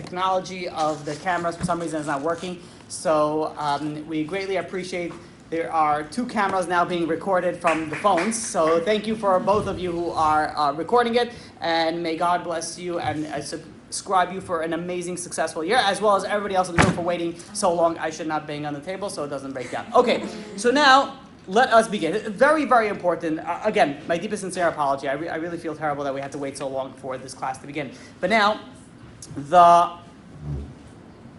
technology of the cameras for some reason is not working. So we greatly appreciate. There are 2 cameras now being recorded from the phones. So thank you for both of you who are recording it, and may God bless you and subscribe you for an amazing, successful year, as well as everybody else in the room for waiting so long. I should not bang on the table so it doesn't break down. Okay, so now let us begin. Very, very important. Again, my deepest sincere apology. I really feel terrible that we had to wait so long for this class to begin. But now, the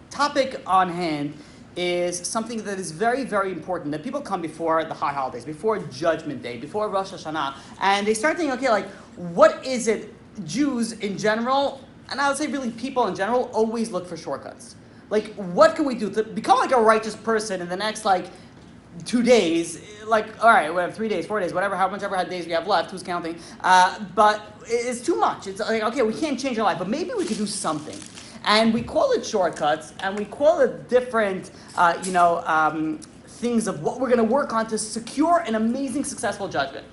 topic on hand is something that is very, very important. That people come before the high holidays, before Judgment Day, before Rosh Hashanah, and they start thinking, okay, like, what is it? Jews in general, and I would say really people in general, always look for shortcuts. Like, what can we do to become like a righteous person in the next, 2 days? Like, all right, we have 3 days, 4 days, whatever, how much ever days we have left, who's counting? But it's too much. It's like, okay, we can't change our life, but maybe we could do something. And we call it shortcuts, and we call it different, things of what we're going to work on to secure an amazing, successful judgment.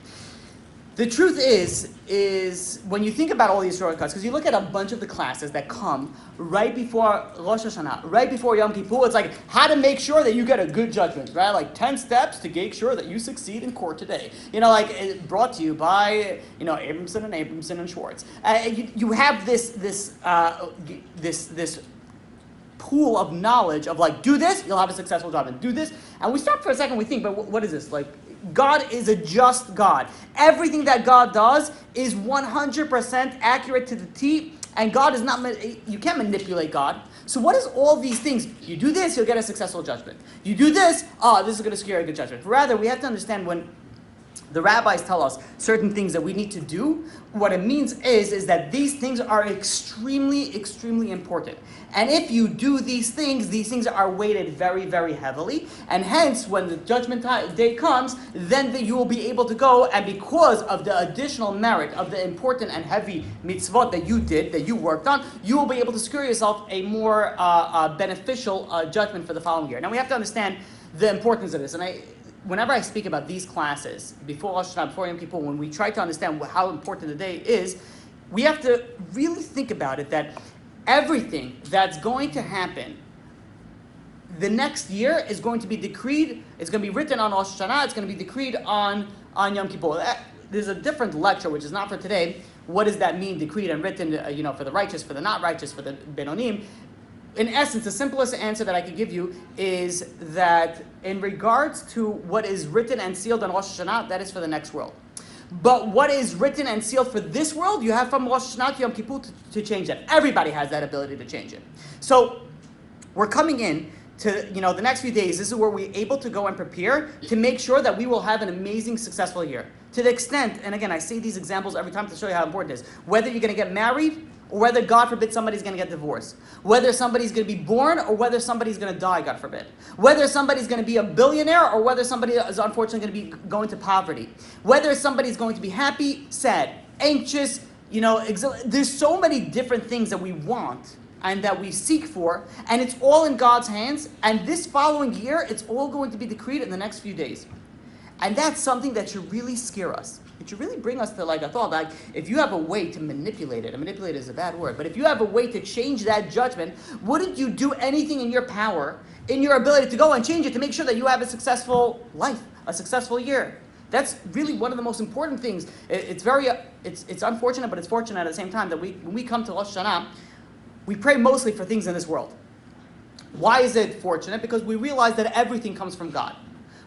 The truth is when you think about all these shortcuts, because you look at a bunch of the classes that come right before Rosh Hashanah, right before Yom Kippur, it's like how to make sure that you get a good judgment, right? Like 10 steps to make sure that you succeed in court today. Brought to you by, Abramson and Schwartz. You have this pool of knowledge of like, do this, you'll have a successful judgment. Do this, and we stop for a second. We think, but what is this like? God is a just God. Everything that God does is 100% accurate to the T, and God is not, you can't manipulate God. So what is all these things? You do this, you'll get a successful judgment. You do this, this is going to secure a good judgment. Rather, we have to understand when the rabbis tell us certain things that we need to do, what it means is that these things are extremely, extremely important. And if you do these things are weighted very, very heavily. And hence, when the judgment day comes, then you will be able to go, and because of the additional merit of the important and heavy mitzvot that you did, that you worked on, you will be able to secure yourself a more beneficial judgment for the following year. Now, we have to understand the importance of this. And whenever I speak about these classes, before Rosh Hashanah, before Yom Kippur, when we try to understand how important the day is, we have to really think about it, that everything that's going to happen the next year is going to be decreed, it's going to be written on Rosh Hashanah, it's going to be decreed on Yom Kippur. There's a different lecture, which is not for today. What does that mean, decreed and written, for the righteous, for the not righteous, for the Benonim? In essence, the simplest answer that I could give you is that in regards to what is written and sealed on Rosh Hashanah, that is for the next world. But what is written and sealed for this world, you have from Rosh Hashanah to Yom Kippur to change that. Everybody has that ability to change it. So we're coming in to the next few days. This is where we're able to go and prepare to make sure that we will have an amazing, successful year. To the extent, and again, I say these examples every time to show you how important it is, whether you're going to get married, or whether, God forbid, somebody's going to get divorced. Whether somebody's going to be born, or whether somebody's going to die, God forbid. Whether somebody's going to be a billionaire, or whether somebody is unfortunately going to be going to poverty. Whether somebody's going to be happy, sad, anxious, there's so many different things that we want and that we seek for, and it's all in God's hands. And this following year, it's all going to be decreed in the next few days. And that's something that should really scare us. It should really bring us to a thought, if you have a way to manipulate it, and manipulate is a bad word, but if you have a way to change that judgment, wouldn't you do anything in your power, in your ability to go and change it, to make sure that you have a successful life, a successful year? That's really one of the most important things. It's unfortunate, but it's fortunate at the same time that when we come to Rosh Hashanah, we pray mostly for things in this world. Why is it fortunate? Because we realize that everything comes from God.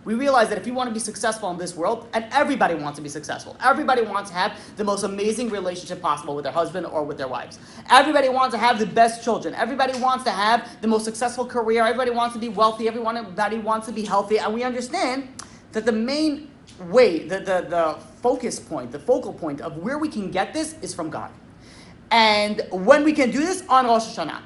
We realize that if you want to be successful in this world, and everybody wants to be successful, everybody wants to have the most amazing relationship possible with their husband or with their wives. Everybody wants to have the best children. Everybody wants to have the most successful career. Everybody wants to be wealthy. Everybody wants to be healthy. And we understand that the main way, the focus point, the focal point of where we can get this is from God. And when we can do this, on Rosh Hashanah.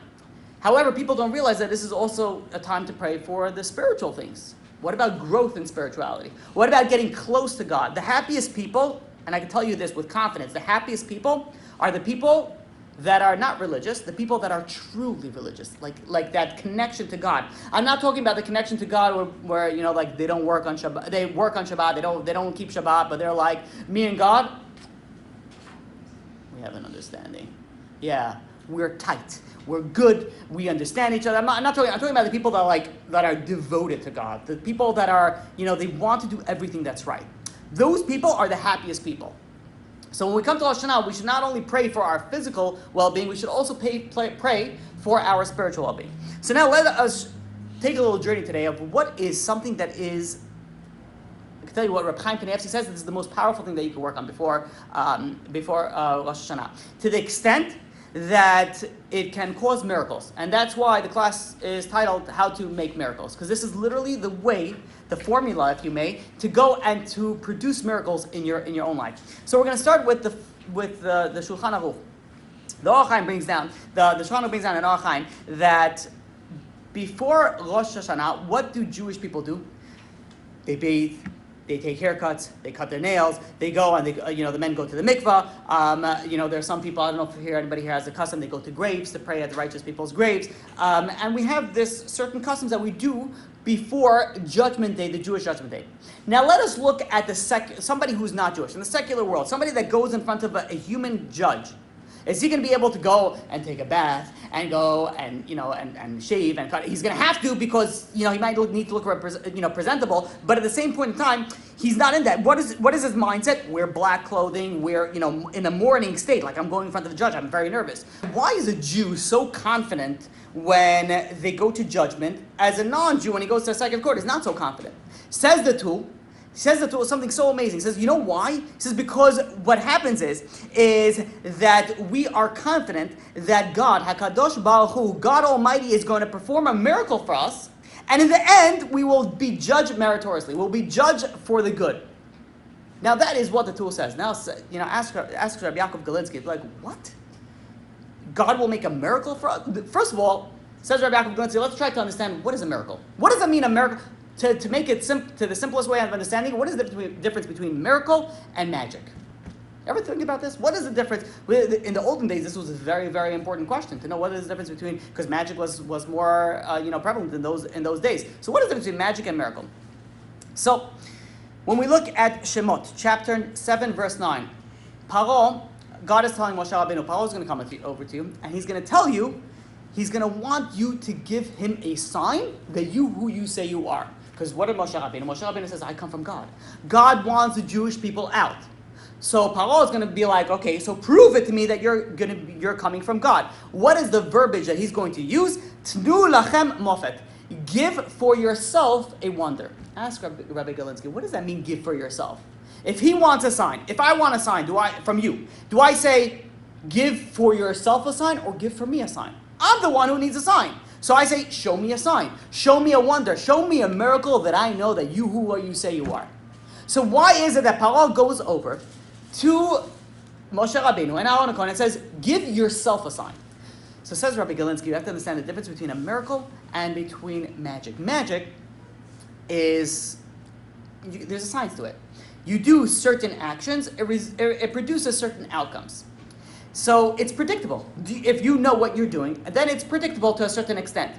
However, people don't realize that this is also a time to pray for the spiritual things. What about growth in spirituality? What about getting close to God? The happiest people, and I can tell you this with confidence, the happiest people are the people that are not religious, the people that are truly religious, like that connection to God. I'm not talking about the connection to God where they don't work on Shabbat. They work on Shabbat. They don't keep Shabbat, but they're like, me and God, we have an understanding. Yeah, we're tight. We're good. We understand each other. I'm talking about the people that are devoted to God. The people that are, they want to do everything that's right. Those people are the happiest people. So when we come to Rosh Hashanah, we should not only pray for our physical well-being, we should also pray for our spiritual well-being. So now let us take a little journey today of what is something that is. I can tell you what Rabbi says. This is the most powerful thing that you can work on before Rosh Hashanah. To the extent that it can cause miracles. And that's why the class is titled How to Make Miracles. Because this is literally the way, the formula, if you may, to go and to produce miracles in your own life. So we're going to start with the Shulchan Aruch. The Orach Chaim brings down, the Shulchan Aruch brings down in Orach Chaim that before Rosh Hashanah, what do Jewish people do? They bathe. They take haircuts, they cut their nails, they go and the men go to the mikvah. There's some people, I don't know if anybody here has a custom, they go to graves to pray at the righteous people's graves. And we have this certain customs that we do before Judgment Day, the Jewish Judgment Day. Now let us look at somebody who's not Jewish, in the secular world, somebody that goes in front of a human judge. Is he going to be able to go and take a bath and go and and shave and cut? He's going to have to because he might need to look presentable. But at the same point in time, he's not in that. What is his mindset? Wear black clothing. We're in a mourning state. Like I'm going in front of the judge. I'm very nervous. Why is a Jew so confident when they go to judgment? As a non-Jew, when he goes to a second court, is not so confident. Says the Tul. He says that to something so amazing. He says, you know why? He says, because what happens is that we are confident that God, HaKadosh Baruch Hu, God Almighty, is going to perform a miracle for us, and in the end, we will be judged meritoriously. We'll be judged for the good. Now, that is what the Tul says. Now, ask Rabbi Yaakov Galinsky, like, what? God will make a miracle for us? First of all, says Rabbi Yaakov Galinsky, let's try to understand what is a miracle. What does it mean, a miracle? To make it to the simplest way of understanding, what is the difference between miracle and magic? Ever think about this? What is the difference? In the olden days, this was a very, very important question to know what is the difference between, because magic was more prevalent in those days. So what is the difference between magic and miracle? So when we look at Shemot, chapter 7, verse 9, Paro, God is telling Moshe Rabbeinu, Paro is going to come over to you, and he's going to tell you, he's going to want you to give him a sign that who you say you are. Because what did Moshe Rabbeinu? Moshe Rabbeinu says, I come from God. God wants the Jewish people out. So Paro is going to be like, okay, so prove it to me that you're coming from God. What is the verbiage that he's going to use? Tnu lachem mofet. Give for yourself a wonder. Ask Rabbi Galinsky, what does that mean, give for yourself? If he wants a sign, if I want a sign, from you, do I say, give for yourself a sign or give for me a sign? I'm the one who needs a sign. So I say, show me a sign. Show me a wonder. Show me a miracle that I know that who you say you are. So why is it that Paro goes over to Moshe Rabbeinu and Aaron HaKohen and says, give yourself a sign? So says Rabbi Galinsky, you have to understand the difference between a miracle and between magic. Magic there's a science to it. You do certain actions, it produces certain outcomes. So it's predictable. If you know what you're doing, then it's predictable to a certain extent.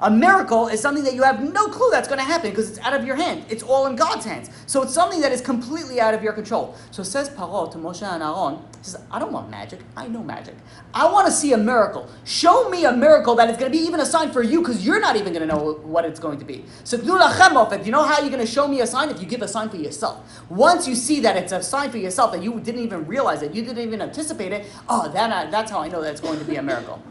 A miracle is something that you have no clue that's going to happen because it's out of your hand. It's all in God's hands. So it's something that is completely out of your control. So says Paro to Moshe and Aaron, he says, I don't want magic. I know magic. I want to see a miracle. Show me a miracle that is going to be even a sign for you because you're not even going to know what it's going to be. So you know how you're going to show me a sign? If you give a sign for yourself. Once you see that it's a sign for yourself that you didn't even realize it, you didn't even anticipate it, that's how I know that it's going to be a miracle.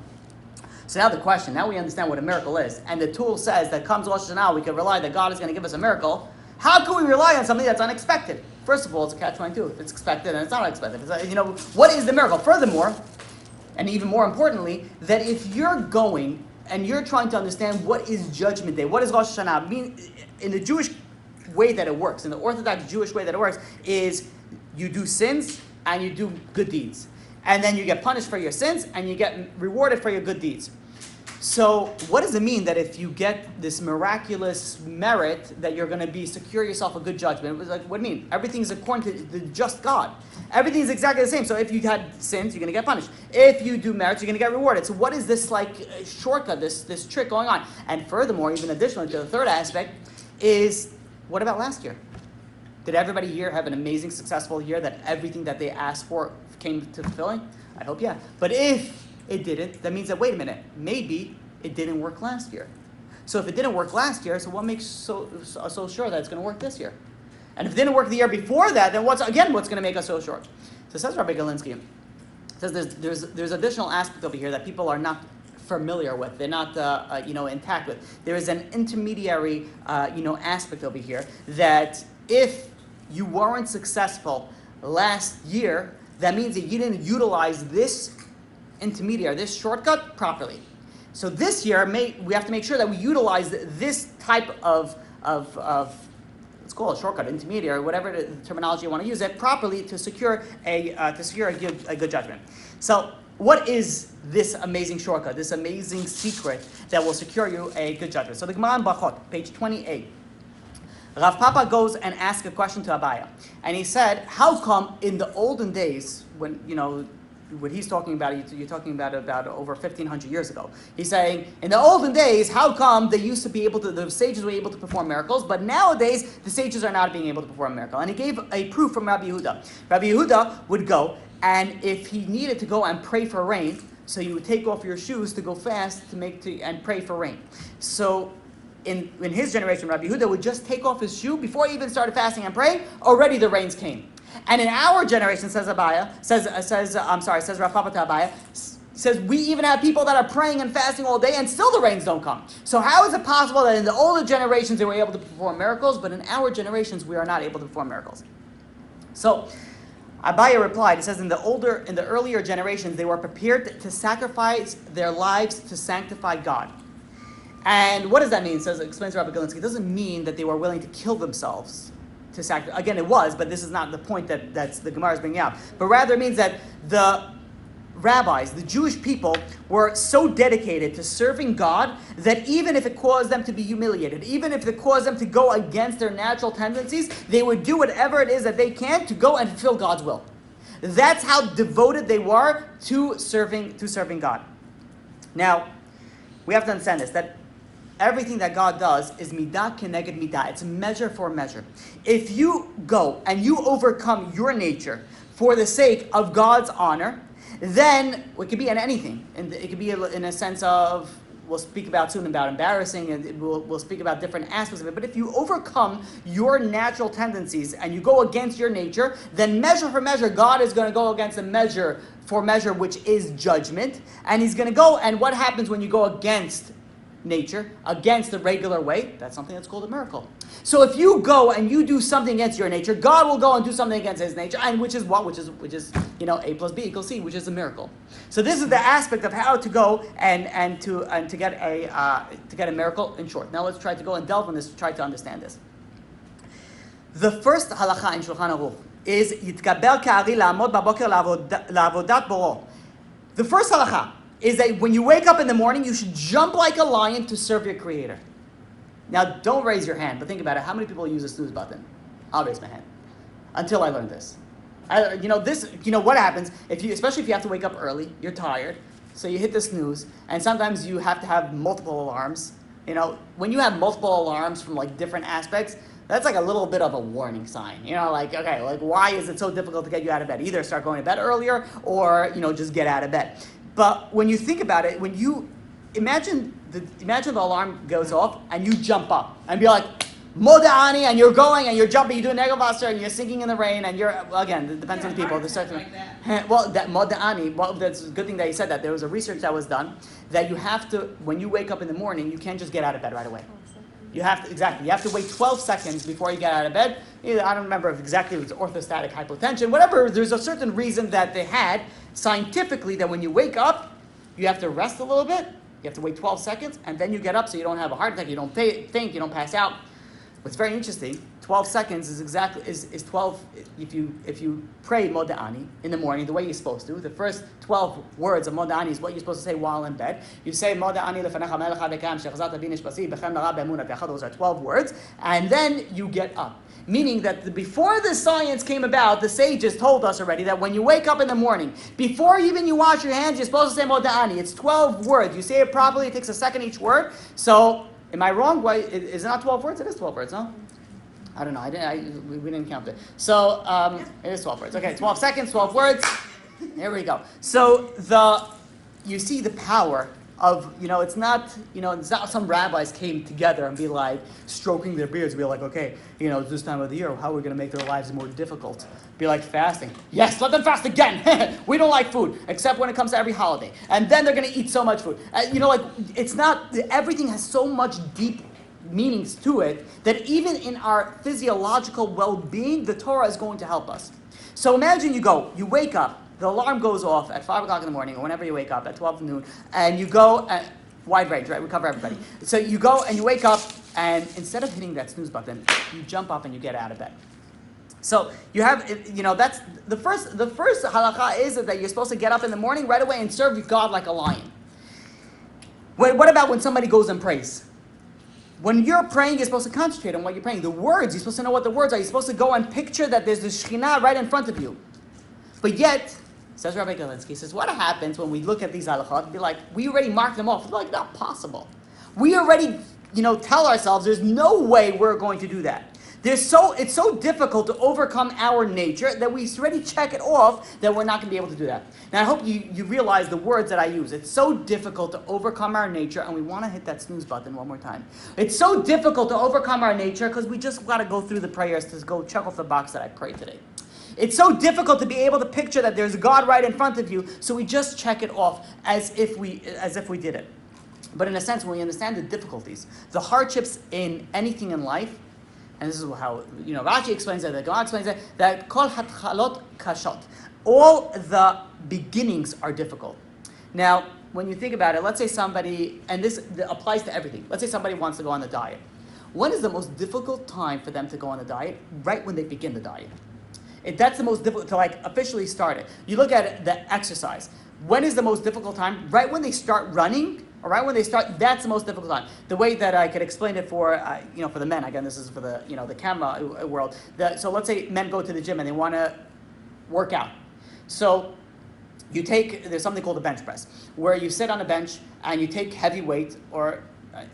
So now we understand what a miracle is. And the Tul says that comes Rosh Hashanah, we can rely that God is going to give us a miracle. How can we rely on something that's unexpected? First of all, it's a catch-22. If it's expected and it's not unexpected. What is the miracle? Furthermore, and even more importantly, that if you're going and you're trying to understand what is Judgment Day, what is Rosh Hashanah, mean in the Jewish way that it works, in the Orthodox Jewish way that it works, is you do sins and you do good deeds. And then you get punished for your sins, and you get rewarded for your good deeds. So what does it mean that if you get this miraculous merit that you're going to secure yourself a good judgment? It was like, what do you mean? Everything's according to the just God. Everything is exactly the same. So if you had sins, you're going to get punished. If you do merits, you're going to get rewarded. So what is this shortcut, this trick going on? And furthermore, even additionally to the third aspect, is what about last year? Did everybody here have an amazing, successful year that everything that they asked for came to fulfilling? I hope yeah. But if it didn't, that means that, wait a minute, maybe it didn't work last year. So if it didn't work last year, so what makes so sure that it's going to work this year? And if it didn't work the year before that, then what's going to make us so sure? So says Rabbi Galinsky, says there's additional aspect over here that people are not familiar with. They're not intact with. There is an intermediary aspect over here that if you weren't successful last year, that means that you didn't utilize this intermediary, this shortcut properly. So this year, we have to make sure that we utilize this type of let's call it a shortcut, intermediary, whatever the terminology you want to use it, properly to secure a good judgment. So what is this amazing shortcut, this amazing secret that will secure you a good judgment? So the Gemara in Brachot, page 28. Rav Papa goes and asks a question to Abaya. And he said, how come in the olden days, when, what he's talking about, you're talking about over 1,500 years ago. He's saying, in the olden days, how come they used to be able to, the sages were able to perform miracles, but nowadays, the sages are not being able to perform a miracle. And he gave a proof from Rabbi Yehuda. Rabbi Yehuda would go, and if he needed to go and pray for rain, so you would take off your shoes to go fast and pray for rain. So, in his generation, Rabbi Yehuda would just take off his shoe before he even started fasting and praying. Already the rains came, and in our generation, says Abaya, says Rav Papa to Abaya, says we even have people that are praying and fasting all day, and still the rains don't come. So how is it possible that in the older generations they were able to perform miracles, but in our generations we are not able to perform miracles? So Abaya replied, it says in the earlier generations they were prepared to sacrifice their lives to sanctify God. And what does that mean? Explains Rabbi Galinsky. It doesn't mean that they were willing to kill themselves to sacrifice. Again, it was, but this is not the point that's the Gemara is bringing out. But rather it means that the rabbis, the Jewish people, were so dedicated to serving God that even if it caused them to be humiliated, even if it caused them to go against their natural tendencies, they would do whatever it is that they can to go and fulfill God's will. That's how devoted they were to serving God. Now, we have to understand this, that everything that God does is midah keneged midah. It's measure for measure. If you go and you overcome your nature for the sake of God's honor, then it could be in anything. And it could be in a sense of, we'll speak about soon about embarrassing, and we'll speak about different aspects of it. But if you overcome your natural tendencies and you go against your nature, then measure for measure, God is going to go against the measure for measure, which is judgment. And he's going to go, and what happens when you go against nature, against the regular way? That's something that's called a miracle. So if you go and you do something against your nature, God will go and do something against his nature, and which is A plus B equals C, which is a miracle. So this is the aspect of how to go and to get a miracle in short. Now let's try to go and delve on this, try to understand this. The first halacha in Shulchan Aruch is Yitkaber ka'ari la'amod b'boker la'avodat boro. The first halacha is that when you wake up in the morning, you should jump like a lion to serve your Creator. Now, don't raise your hand, but think about it. How many people use the snooze button? I'll raise my hand. Until I learned this. What happens, especially if you have to wake up early, you're tired, so you hit the snooze, and sometimes you have to have multiple alarms. When you have multiple alarms from different aspects, that's like a little bit of a warning sign. Why is it so difficult to get you out of bed? Either start going to bed earlier, or, just get out of bed. But when you think about it, when you imagine the alarm goes off and you jump up and be like, Moda'ani, and you're going and you're jumping, you do a Negevaster and you're sinking in the rain and again, it depends on the people. That Moda'ani, that's a good thing that you said that. There was a research that was done that you have to, when you wake up in the morning, you can't just get out of bed right away. You have to wait 12 seconds before you get out of bed. I don't remember if exactly it was orthostatic hypotension, whatever. There's a certain reason that they had scientifically that when you wake up, you have to rest a little bit. You have to wait 12 seconds, and then you get up so you don't have a heart attack, you don't faint, you don't pass out. What's very interesting, 12 seconds is 12, if you pray Moda'ani in the morning the way you're supposed to, the first 12 words of Moda'ani is what you're supposed to say while in bed. You say Moda'ani lefanecha melech havekam shechazat avinish basi bechem nara be'emunah v'echad. Those are 12 words, and then you get up. Meaning that before the science came about, the sages told us already that when you wake up in the morning, before even you wash your hands, you're supposed to say Moda'ani. It's 12 words. You say it properly, it takes a second each word. So, am I wrong? Why is it not 12 words? It is 12 words, no? I don't know. We didn't count it. So, it is 12 words. Okay, 12 seconds, 12 words. Here we go. So, you see the power of, it's not some rabbis came together and be like, stroking their beards, be like, okay, it's this time of the year, how are we going to make their lives more difficult? Be like, fasting. Yes, let them fast again. We don't like food, except when it comes to every holiday. And then they're going to eat so much food. It's not, everything has so much deep meanings to it that even in our physiological well-being, the Torah is going to help us. So imagine you wake up, the alarm goes off at 5 o'clock in the morning, or whenever you wake up, at 12 noon, and you go, wide range, right? We cover everybody. So you go and you wake up, and instead of hitting that snooze button, you jump up and you get out of bed. So you have, that's the first halakha is that you're supposed to get up in the morning right away and serve God like a lion. What about when somebody goes and prays? When you're praying, you're supposed to concentrate on what you're praying. The words, you're supposed to know what the words are. You're supposed to go and picture that there's the Shekhinah right in front of you. But yet, says Rabbi Galinsky, says, what happens when we look at these halachot, be like, we already marked them off. It's like, not possible. We already, tell ourselves there's no way we're going to do that. It's so difficult to overcome our nature that we already check it off that we're not going to be able to do that. Now I hope you realize the words that I use. It's so difficult to overcome our nature, and we want to hit that snooze button one more time. It's so difficult to overcome our nature because we just got to go through the prayers to go check off the box that I prayed today. It's so difficult to be able to picture that there's God right in front of you, so we just check it off as if we did it. But in a sense, when we understand the difficulties, the hardships in anything in life, and this is how, Rashi explains it, the Gemara explains it, that kol hatchalot kashot. All the beginnings are difficult. Now, when you think about it, let's say somebody, and this applies to everything, let's say somebody wants to go on a diet. When is the most difficult time for them to go on a diet? Right when they begin the diet. That's the most difficult to officially start it. You look at the exercise. When is the most difficult time? Right when they start running, or right when they start, that's the most difficult time. The way that I could explain it for the men, again, this is for the, the camera world. So let's say men go to the gym and they want to work out. So there's something called a bench press, where you sit on a bench and you take heavy weight, or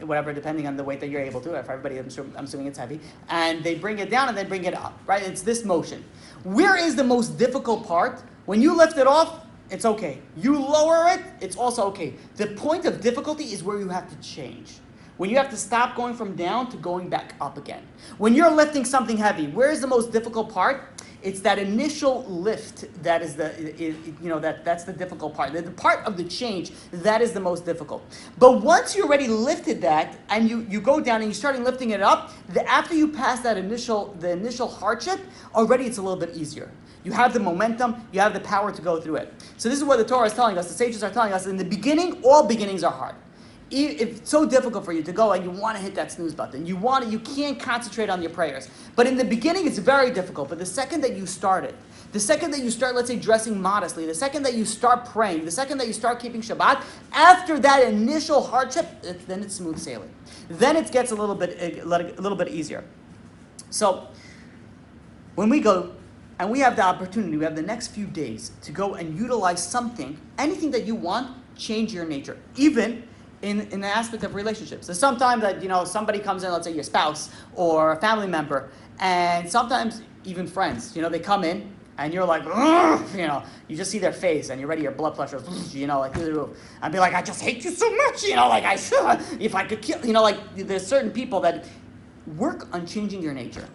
whatever, depending on the weight that you're able to. For everybody, I'm assuming it's heavy. And they bring it down and then bring it up, right? It's this motion. Where is the most difficult part? When you lift it off, it's okay. You lower it, it's also okay. The point of difficulty is where you have to change. When you have to stop going from down to going back up again. When you're lifting something heavy, where is the most difficult part? It's that initial lift that is that's the difficult part. The part of the change, that is the most difficult. But once you already lifted that, and you go down and you start lifting it up, after you pass the initial hardship, already it's a little bit easier. You have the momentum, you have the power to go through it. So this is what the Torah is telling us, the sages are telling us, in the beginning, all beginnings are hard. If it's so difficult for you to go and you want to hit that snooze button, you can't concentrate on your prayers. But in the beginning, it's very difficult. But the second that you start it, the second that you start, let's say, dressing modestly, the second that you start praying, the second that you start keeping Shabbat, after that initial hardship, then it's smooth sailing. Then it gets a little bit easier. So when we go, and we have the opportunity, we have the next few days to go and utilize something, anything that you want, change your nature. Even in the aspect of relationships. So sometimes that, somebody comes in, let's say your spouse or a family member, and sometimes even friends, they come in and you're like, you just see their face and you're ready, your blood pressure, like through the roof. And be like, I just hate you so much, if I could kill, there's certain people that work on changing your nature.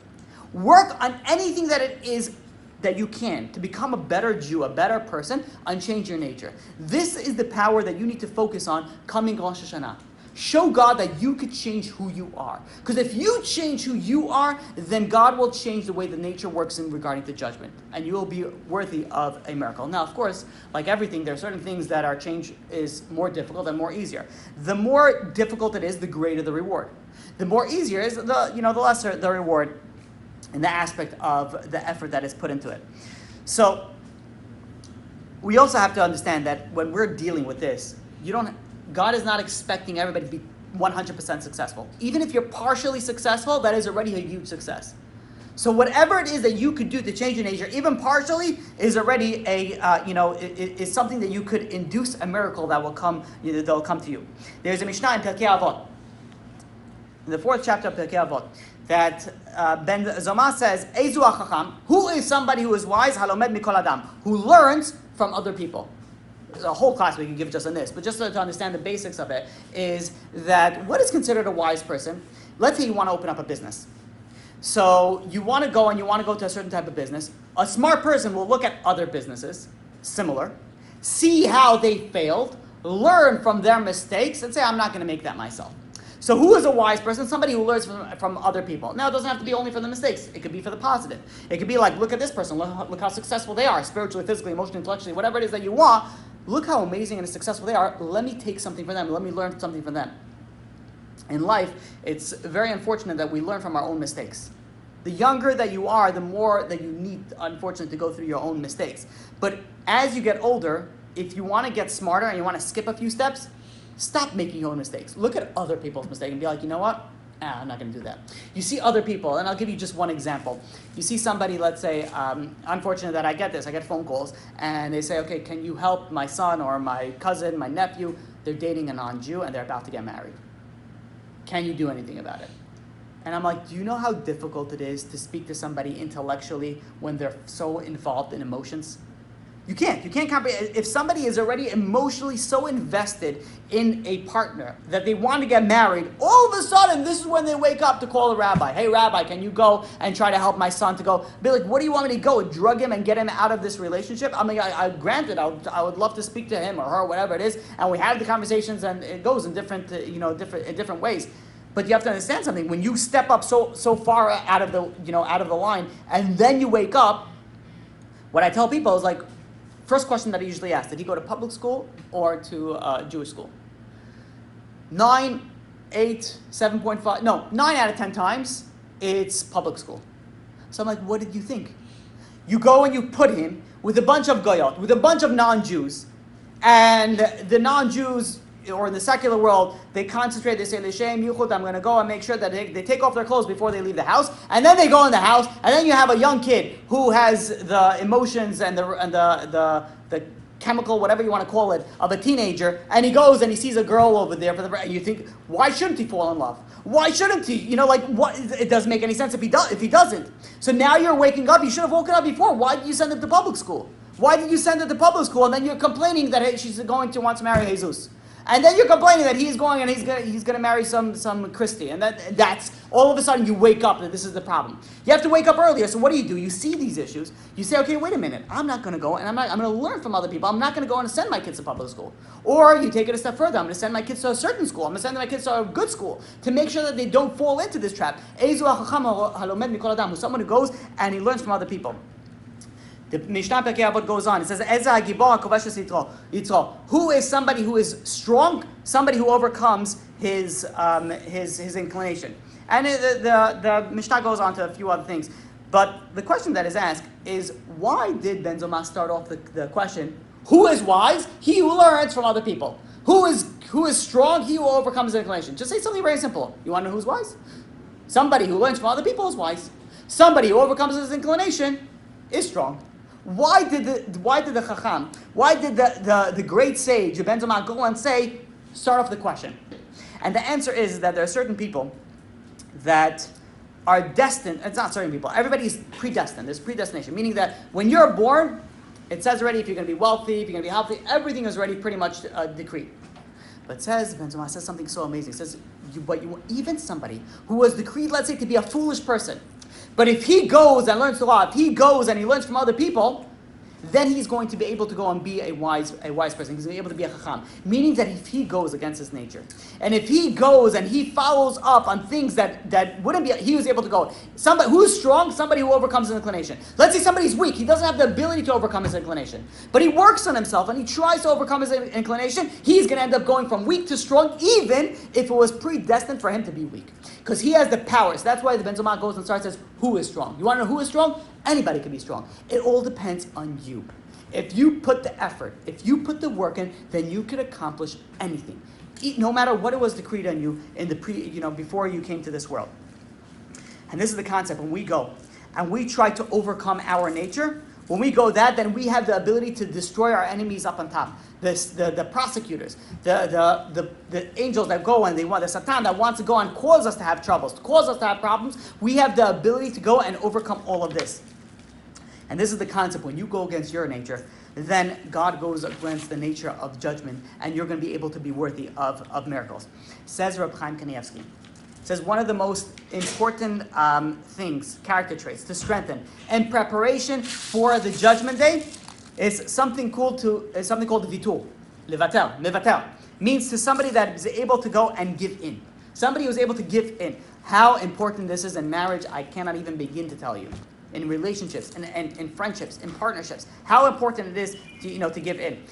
Work on anything that it is that you can to become a better Jew, a better person, and change your nature. This is the power that you need to focus on coming Rosh Hashanah. Show God that you could change who you are. Because if you change who you are, then God will change the way the nature works in regarding to judgment. And you will be worthy of a miracle. Now, of course, like everything, there are certain things that our change is more difficult and more easier. The more difficult it is, the greater the reward. The more easier is, the lesser the reward in the aspect of the effort that is put into it. So, we also have to understand that when we're dealing with this, God is not expecting everybody to be 100% successful. Even if you're partially successful, that is already a huge success. So whatever it is that you could do to change your nature, even partially, is already is something that you could induce a miracle that will come to you. There's a Mishnah in Pirkei Avot, in the 4th chapter of Pirkei Avot, that Ben Zoma says, Ezu HaChacham, who is somebody who is wise, halomed mikol adam, who learns from other people. there's a whole class we can give just on this, but just to understand the basics of it, is that what is considered a wise person? Let's say you want to open up a business. So you want to go to a certain type of business. A smart person will look at other businesses, similar, see how they failed, learn from their mistakes, and say, I'm not going to make that myself. So who is a wise person? Somebody who learns from other people. Now, it doesn't have to be only for the mistakes. It could be for the positive. It could be like, look at this person. Look how successful they are, spiritually, physically, emotionally, intellectually, whatever it is that you want. Look how amazing and successful they are. Let me take something from them. Let me learn something from them. In life, it's very unfortunate that we learn from our own mistakes. The younger that you are, the more that you need, unfortunately, to go through your own mistakes. But as you get older, if you want to get smarter and you want to skip a few steps, stop making your own mistakes. Look at other people's mistakes and be like, you know what? I'm not going to do that. You see other people, and I'll give you just one example. You see somebody, let's say, unfortunate that I get this. I get phone calls, and they say, okay, can you help my son or my cousin, my nephew? They're dating a non-Jew, and they're about to get married. Can you do anything about it? And I'm like, do you know how difficult it is to speak to somebody intellectually when they're so involved in emotions? You can't comprehend. If somebody is already emotionally so invested in a partner that they want to get married, all of a sudden, this is when they wake up to call a rabbi. Hey, rabbi, can you go and try to help my son to go? Be like, what do you want me to go? Drug him and get him out of this relationship? I mean, granted, I would love to speak to him or her, whatever it is, and we have the conversations, and it goes in different ways. But you have to understand something. When you step up so far out of the line, and then you wake up, what I tell people is like, first question that I usually ask, did he go to public school or to Jewish school? 9, 8, 7.5, no, 9 out of 10 times, it's public school. So I'm like, what did you think? You go and you put him with a bunch of goyot, with a bunch of non-Jews, and the non-Jews, or in the secular world, they concentrate, they say, L'shem Yuchud, I'm going to go and make sure that they take off their clothes before they leave the house, and then they go in the house, and then you have a young kid who has the emotions and the chemical, whatever you want to call it, of a teenager, and he goes and he sees a girl over there, and you think, why shouldn't he fall in love? Why shouldn't he? What? It doesn't make any sense if he doesn't. So now you're waking up, you should have woken up before. Why did you send him to public school? Why did you send her to public school, and then you're complaining that she's going to want to marry Jesus? And then you're complaining that he's going and he's going to marry some Christy, and that's all of a sudden you wake up that this is the problem. You have to wake up earlier. So what do? You see these issues. You say, okay, wait a minute. I'm not going to go, and I'm going to learn from other people. I'm not going to go and send my kids to public school. Or you take it a step further. I'm going to send my kids to a certain school. I'm going to send my kids to a good school to make sure that they don't fall into this trap. Someone who goes and he learns from other people. The Mishnah Pirkei Avot goes on. It says, "Eza hagibor hakoveshes yitro." Who is somebody who is strong? Somebody who overcomes his inclination. And the Mishnah goes on to a few other things. But the question that is asked is, why did Ben Zoma start off the question? Who is wise? He who learns from other people. Who is strong? He who overcomes his inclination. Just say something very simple. You want to know who's wise? Somebody who learns from other people is wise. Somebody who overcomes his inclination is strong. Why did the Chacham, why did the great sage, Ben Zoma, go and say, start off the question? And the answer is that there are certain people that are destined. It's not certain people. Everybody is predestined. There's predestination, meaning that when you're born, it says already if you're going to be wealthy, if you're going to be healthy, everything is already pretty much decreed. But it says, Ben Zoma says something so amazing. It says, even somebody who was decreed, let's say, to be a foolish person, but if he goes and learns Torah, if he goes and he learns from other people, then he's going to be able to go and be a wise person. He's going to be able to be a chacham. Meaning that if he goes against his nature, and if he goes and he follows up on things that wouldn't be, he was able to go. Somebody who's strong, somebody who overcomes his inclination. Let's say somebody's weak. He doesn't have the ability to overcome his inclination. But he works on himself and he tries to overcome his inclination. He's going to end up going from weak to strong, even if it was predestined for him to be weak. Because he has the power. So that's why the Ben Zoma goes and starts says, who is strong? You want to know who is strong? Anybody can be strong. It all depends on you. If you put the effort, if you put the work in, then you can accomplish anything. No matter what it was decreed on you in before you came to this world. And this is the concept. When we go and we try to overcome our nature, when we go then we have the ability to destroy our enemies up on top. The prosecutors, the angels that go and they want, the Satan that wants to go and cause us to have troubles, to cause us to have problems, we have the ability to go and overcome all of this. And this is the concept. When you go against your nature, then God goes against the nature of judgment, and you're going to be able to be worthy of miracles. Says Reb Chaim Kanievsky. Says one of the most important things, character traits, to strengthen in preparation for the judgment day is something called vitul, levatel, mevatel. Means to somebody that is able to go and give in. Somebody who's able to give in. How important this is in marriage, I cannot even begin to tell you. In relationships, in friendships, in partnerships, how important it is to give in.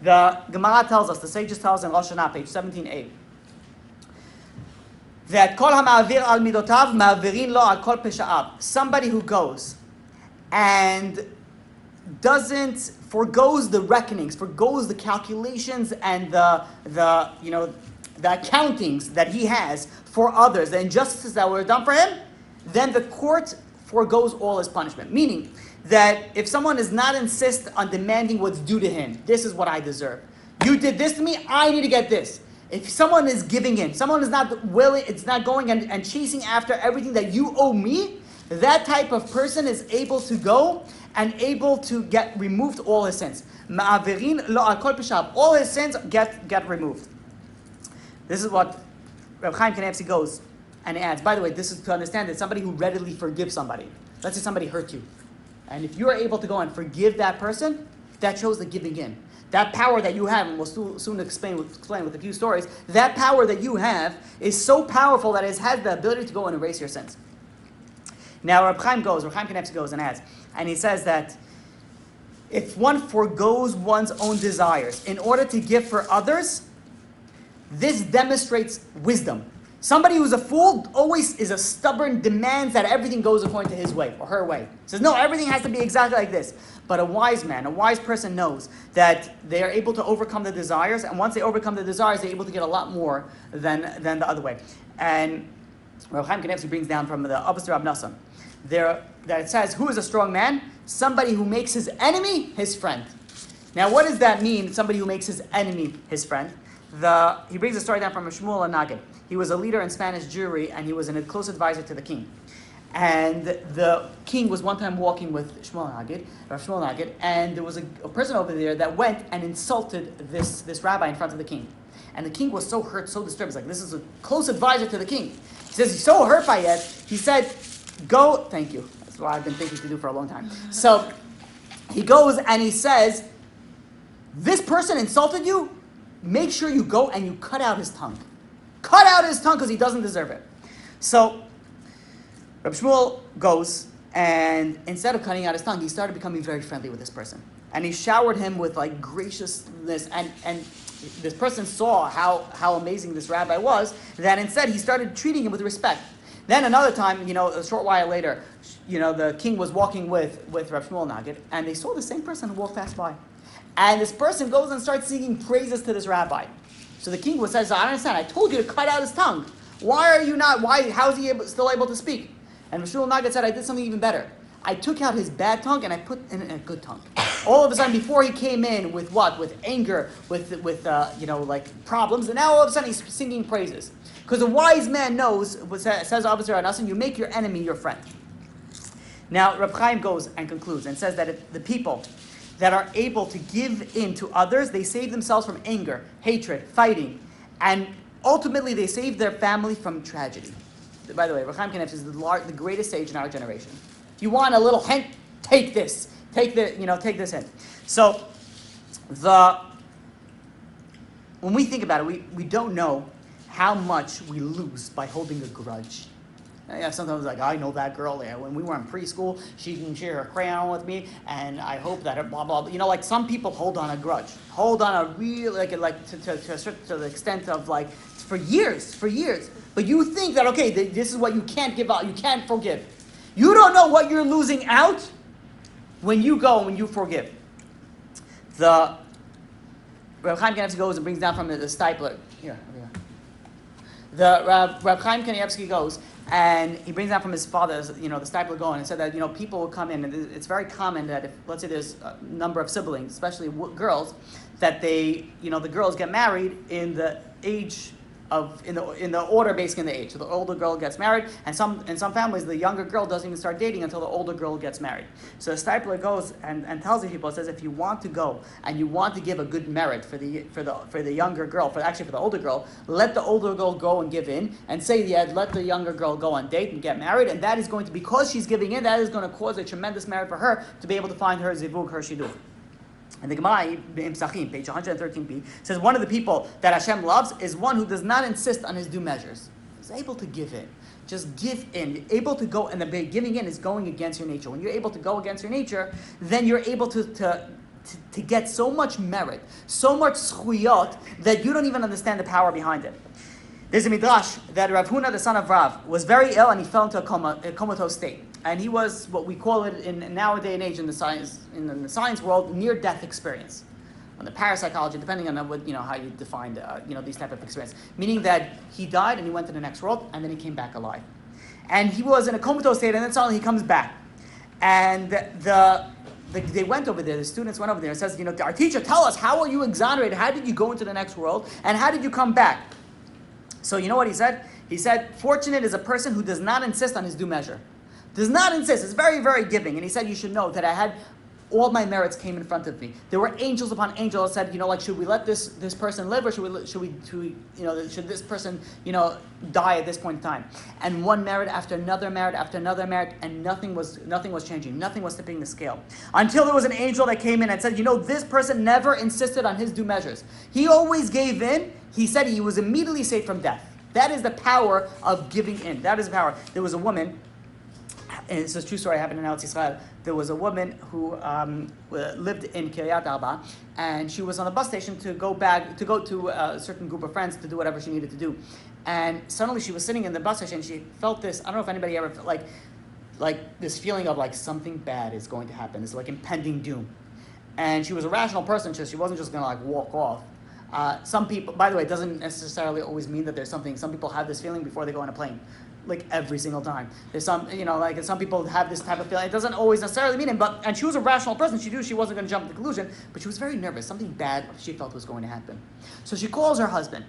The Gemara tells us, the sages tell us in Rosh Hashanah, page 17a, that kol ha'ma'avir al midotav ma'avirin lo al kol pesha'av. Somebody who goes and forgoes the reckonings, forgoes the calculations and the accountings that he has for others, the injustices that were done for him, then the court forgoes all his punishment. Meaning that if someone does not insist on demanding what's due to him, this is what I deserve. You did this to me, I need to get this. If someone is giving in, someone is not willing, it's not going and chasing after everything that you owe me, that type of person is able to go and able to get removed all his sins. Ma'avirin lo al kol peshav. All his sins get removed. This is what Reb Chaim Kanievsky goes and adds. By the way, this is to understand that somebody who readily forgives somebody. Let's say somebody hurt you. And if you are able to go and forgive that person, that shows the giving in. That power that you have, and we'll soon explain with a few stories, that power that you have is so powerful that it has the ability to go and erase your sins. Now Reb Chaim Kanievsky goes and adds, and he says that if one forgoes one's own desires in order to give for others, this demonstrates wisdom. Somebody who's a fool always is a stubborn, demands that everything goes according to his way or her way. Says, no, everything has to be exactly like this. But a wise man, a wise person knows that they are able to overcome the desires, and once they overcome the desires, they're able to get a lot more than the other way. And Rabbi Chaim Kanievsky brings down from the Abba Rabbi Nassim that it says, who is a strong man? Somebody who makes his enemy his friend. Now, what does that mean, somebody who makes his enemy his friend? He brings a story down from Shmuel Nagid. He was a leader in Spanish Jewry, and he was a close advisor to the king. And the king was one time walking with Shmuel Nagid, and there was a person over there that went and insulted this rabbi in front of the king. And the king was so hurt, so disturbed. He's like, this is a close advisor to the king. He says, he's so hurt by it. He said, go, thank you. That's what I've been thinking to do for a long time. So he goes and he says, this person insulted you? Make sure you go and you cut out his tongue. Cut out his tongue because he doesn't deserve it. So Rabbi Shmuel goes, and instead of cutting out his tongue, he started becoming very friendly with this person. And he showered him with like graciousness, and this person saw how amazing this rabbi was, that instead he started treating him with respect. Then another time, a short while later, the king was walking with Rabbi Shmuel Nagid, and they saw the same person walk fast by. And this person goes and starts singing praises to this rabbi. So the king says, I don't understand, I told you to cut out his tongue. How is he still able to speak? And Shmuel Nagid said, I did something even better. I took out his bad tongue and I put in a good tongue. All of a sudden, before he came in with what? With anger, with problems, and now all of a sudden he's singing praises. Because a wise man knows, says Abba Nassim, you make your enemy your friend. Now, Reb Chaim goes and concludes and says that if the people that are able to give in to others, they save themselves from anger, hatred, fighting, and ultimately they save their family from tragedy. By the way, Reb Chaim Kanievsky is the greatest sage in our generation. If you want a little hint, take this. Take this hint. So, when we think about it, we don't know how much we lose by holding a grudge. Sometimes I know that girl there. When we were in preschool, she can share her crayon with me, and I hope that her blah, blah, blah. Some people hold on a grudge. Hold on a real, to the extent of for years. But you think that, okay, this is what you can't give out, you can't forgive. You don't know what you're losing out when you go and when you forgive. Rabbi Chaim Kanievsky goes and brings down from the stipler. Here. Rabbi Chaim Kanievsky goes and he brings down from his father, the stipler going, and said that, people will come in, and it's very common that if, let's say there's a number of siblings, especially girls, that the girls get married in the age in the order, basically in the age. So the older girl gets married, and in some families the younger girl doesn't even start dating until the older girl gets married. So the Stipler goes and tells these people, says, if you want to go and you want to give a good merit for the younger girl, for the older girl, let the older girl go and give in, and say let the younger girl go on date and get married, and that is going to, because she's giving in, that is going to cause a tremendous merit for her to be able to find her zivug, her shidduch. And the Gemara in Psachim, page 113b, says one of the people that Hashem loves is one who does not insist on his due measures. He's able to give in. Just give in. You're able to go, and the giving in is going against your nature. When you're able to go against your nature, then you're able to get so much merit, so much zchuyot, that you don't even understand the power behind it. There's a midrash that Rav Huna, the son of Rav, was very ill and he fell into a comatose state. And he was what we call it in nowadays and age in the science world, near-death experience. On the parapsychology, depending on what, how you define these type of experience. Meaning that he died and he went to the next world and then he came back alive. And he was in a comatose state and then suddenly he comes back. And they went over there, the students went over there and says, our teacher, tell us, how are you exonerated? How did you go into the next world? And how did you come back? So you know what he said? He said, fortunate is a person who does not insist on his due measure. Does not insist. It's very, very giving. And he said, you should know that I had all my merits came in front of me. There were angels upon angels that said, should we let this person live, or should this person, die at this point in time? And one merit after another merit after another merit, and nothing was changing. Nothing was tipping the scale. Until there was an angel that came in and said, this person never insisted on his due measures. He always gave in. He said he was immediately saved from death. That is the power of giving in. That is the power. There was a woman, and it's a true story, happened in Eretz Yisrael. There was a woman who lived in Kiryat Arba, and she was on the bus station to go to a certain group of friends to do whatever she needed to do. And suddenly she was sitting in the bus station, and she felt this, I don't know if anybody ever felt like this feeling of something bad is going to happen, this impending doom. And she was a rational person, so she wasn't just going to walk off. Some people, by the way, it doesn't necessarily always mean that there's something. Some people have this feeling before they go on a plane, every single time. There's some, some people have this type of feeling. It doesn't always necessarily mean it, and she was a rational person. She knew she wasn't going to jump to the conclusion, but she was very nervous. Something bad she felt was going to happen. So she calls her husband,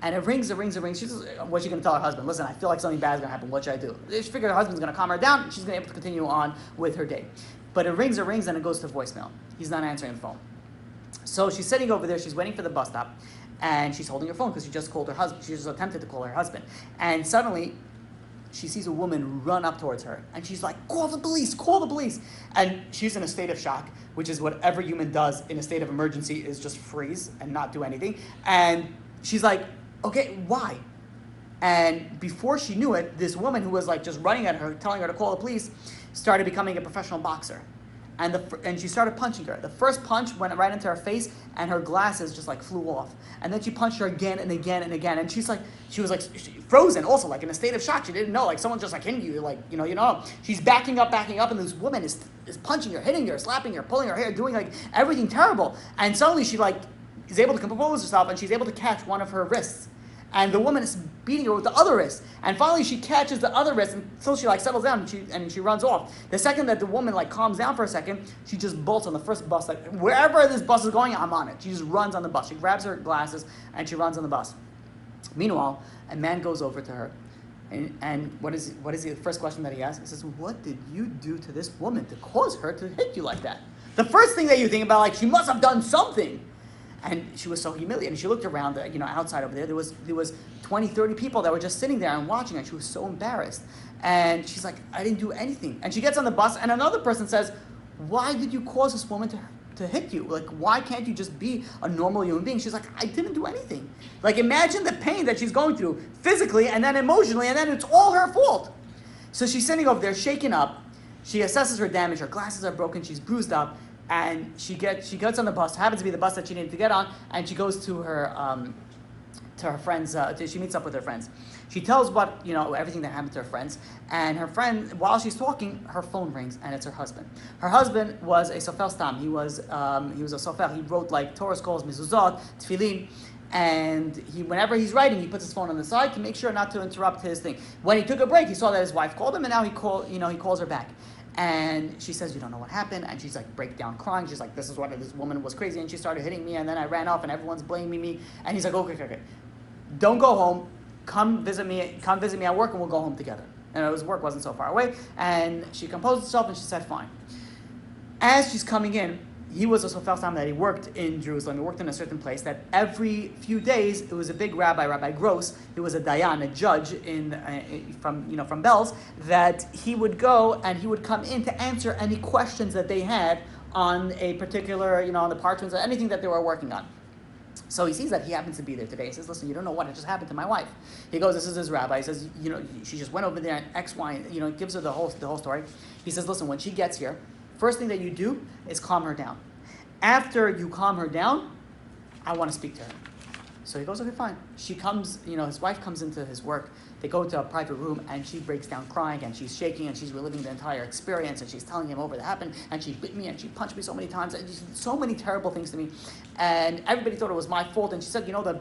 and it rings. She says, what's she going to tell her husband? Listen, I feel like something bad is going to happen. What should I do? She figured her husband's going to calm her down, and she's going to be able to continue on with her day. But it rings, and it goes to voicemail. He's not answering the phone. So she's sitting over there, she's waiting for the bus stop, and she's holding her phone because she just called her husband. She just attempted to call her husband. And suddenly, she sees a woman run up towards her, and she's like, call the police. And she's in a state of shock, which is what every human does in a state of emergency, is just freeze and not do anything. And she's like, okay, why? And before she knew it, this woman who was just running at her, telling her to call the police, started becoming a professional boxer. And she started punching her. The first punch went right into her face, and her glasses just flew off. And then she punched her again and again and again. And she was frozen, also in a state of shock. She didn't know, someone just hitting you, She's backing up, and this woman is punching her, hitting her, slapping her, pulling her hair, doing everything terrible. And suddenly she is able to compose herself, and she's able to catch one of her wrists. And the woman is beating her with the other wrist. And finally she catches the other wrist until she settles down and she runs off. The second that the woman calms down for a second, she just bolts on the first bus. Wherever this bus is going, I'm on it. She just runs on the bus. She grabs her glasses and she runs on the bus. Meanwhile, a man goes over to her. And what is the first question that he asks? He says, what did you do to this woman to cause her to hit you like that? The first thing that you think about, she must have done something. And she was so humiliated. And she looked around, outside over there. There was 20, 30 people that were just sitting there and watching her. She was so embarrassed. And she's like, I didn't do anything. And she gets on the bus, and another person says, why did you cause this woman to hit you? Why can't you just be a normal human being? She's like, I didn't do anything. Imagine the pain that she's going through physically and then emotionally, and then it's all her fault. So she's sitting over there shaken up. She assesses her damage. Her glasses are broken. She's bruised up. And she gets on the bus, happens to be the bus that she needed to get on, and she goes to her friends. She meets up with her friends. She tells everything that happened to her friends, and her friend, while she's talking, her phone rings, and it's her husband. Her husband was a sofer stam. He was a sofer. He wrote Torah scrolls, mezuzot, tefillin. And whenever he's writing, he puts his phone on the side to make sure not to interrupt his thing. When he took a break, he saw that his wife called him, and now he calls her back. And she says, you don't know what happened. And she's break down crying. She's like, this woman was crazy. And she started hitting me. And then I ran off and everyone's blaming me. And he's like, okay. don't go home. Come visit me at work, and we'll go home together. And his work wasn't so far away. And she composed herself, and she said, fine. As she's coming in, he was also felt that he worked in Jerusalem. He worked in a certain place that every few days it was a big rabbi, Rabbi Gross. He was a dayan, a judge from Belz. That he would go and he would come in to answer any questions that they had on a particular, on the parchments or anything that they were working on. So he sees that he happens to be there today. He says, listen, you don't know what just happened to my wife. He goes, this is his rabbi. He says, she just went over there and X, Y, gives her the whole story. He says, listen, when she gets here, first thing that you do is calm her down. After you calm her down, I want to speak to her. So he goes, okay, fine. She comes, his wife comes into his work. They go to a private room, and she breaks down crying, and she's shaking, and she's reliving the entire experience, and she's telling him over what happened, and she bit me, and she punched me so many times, and she did so many terrible things to me. And everybody thought it was my fault, and she said, the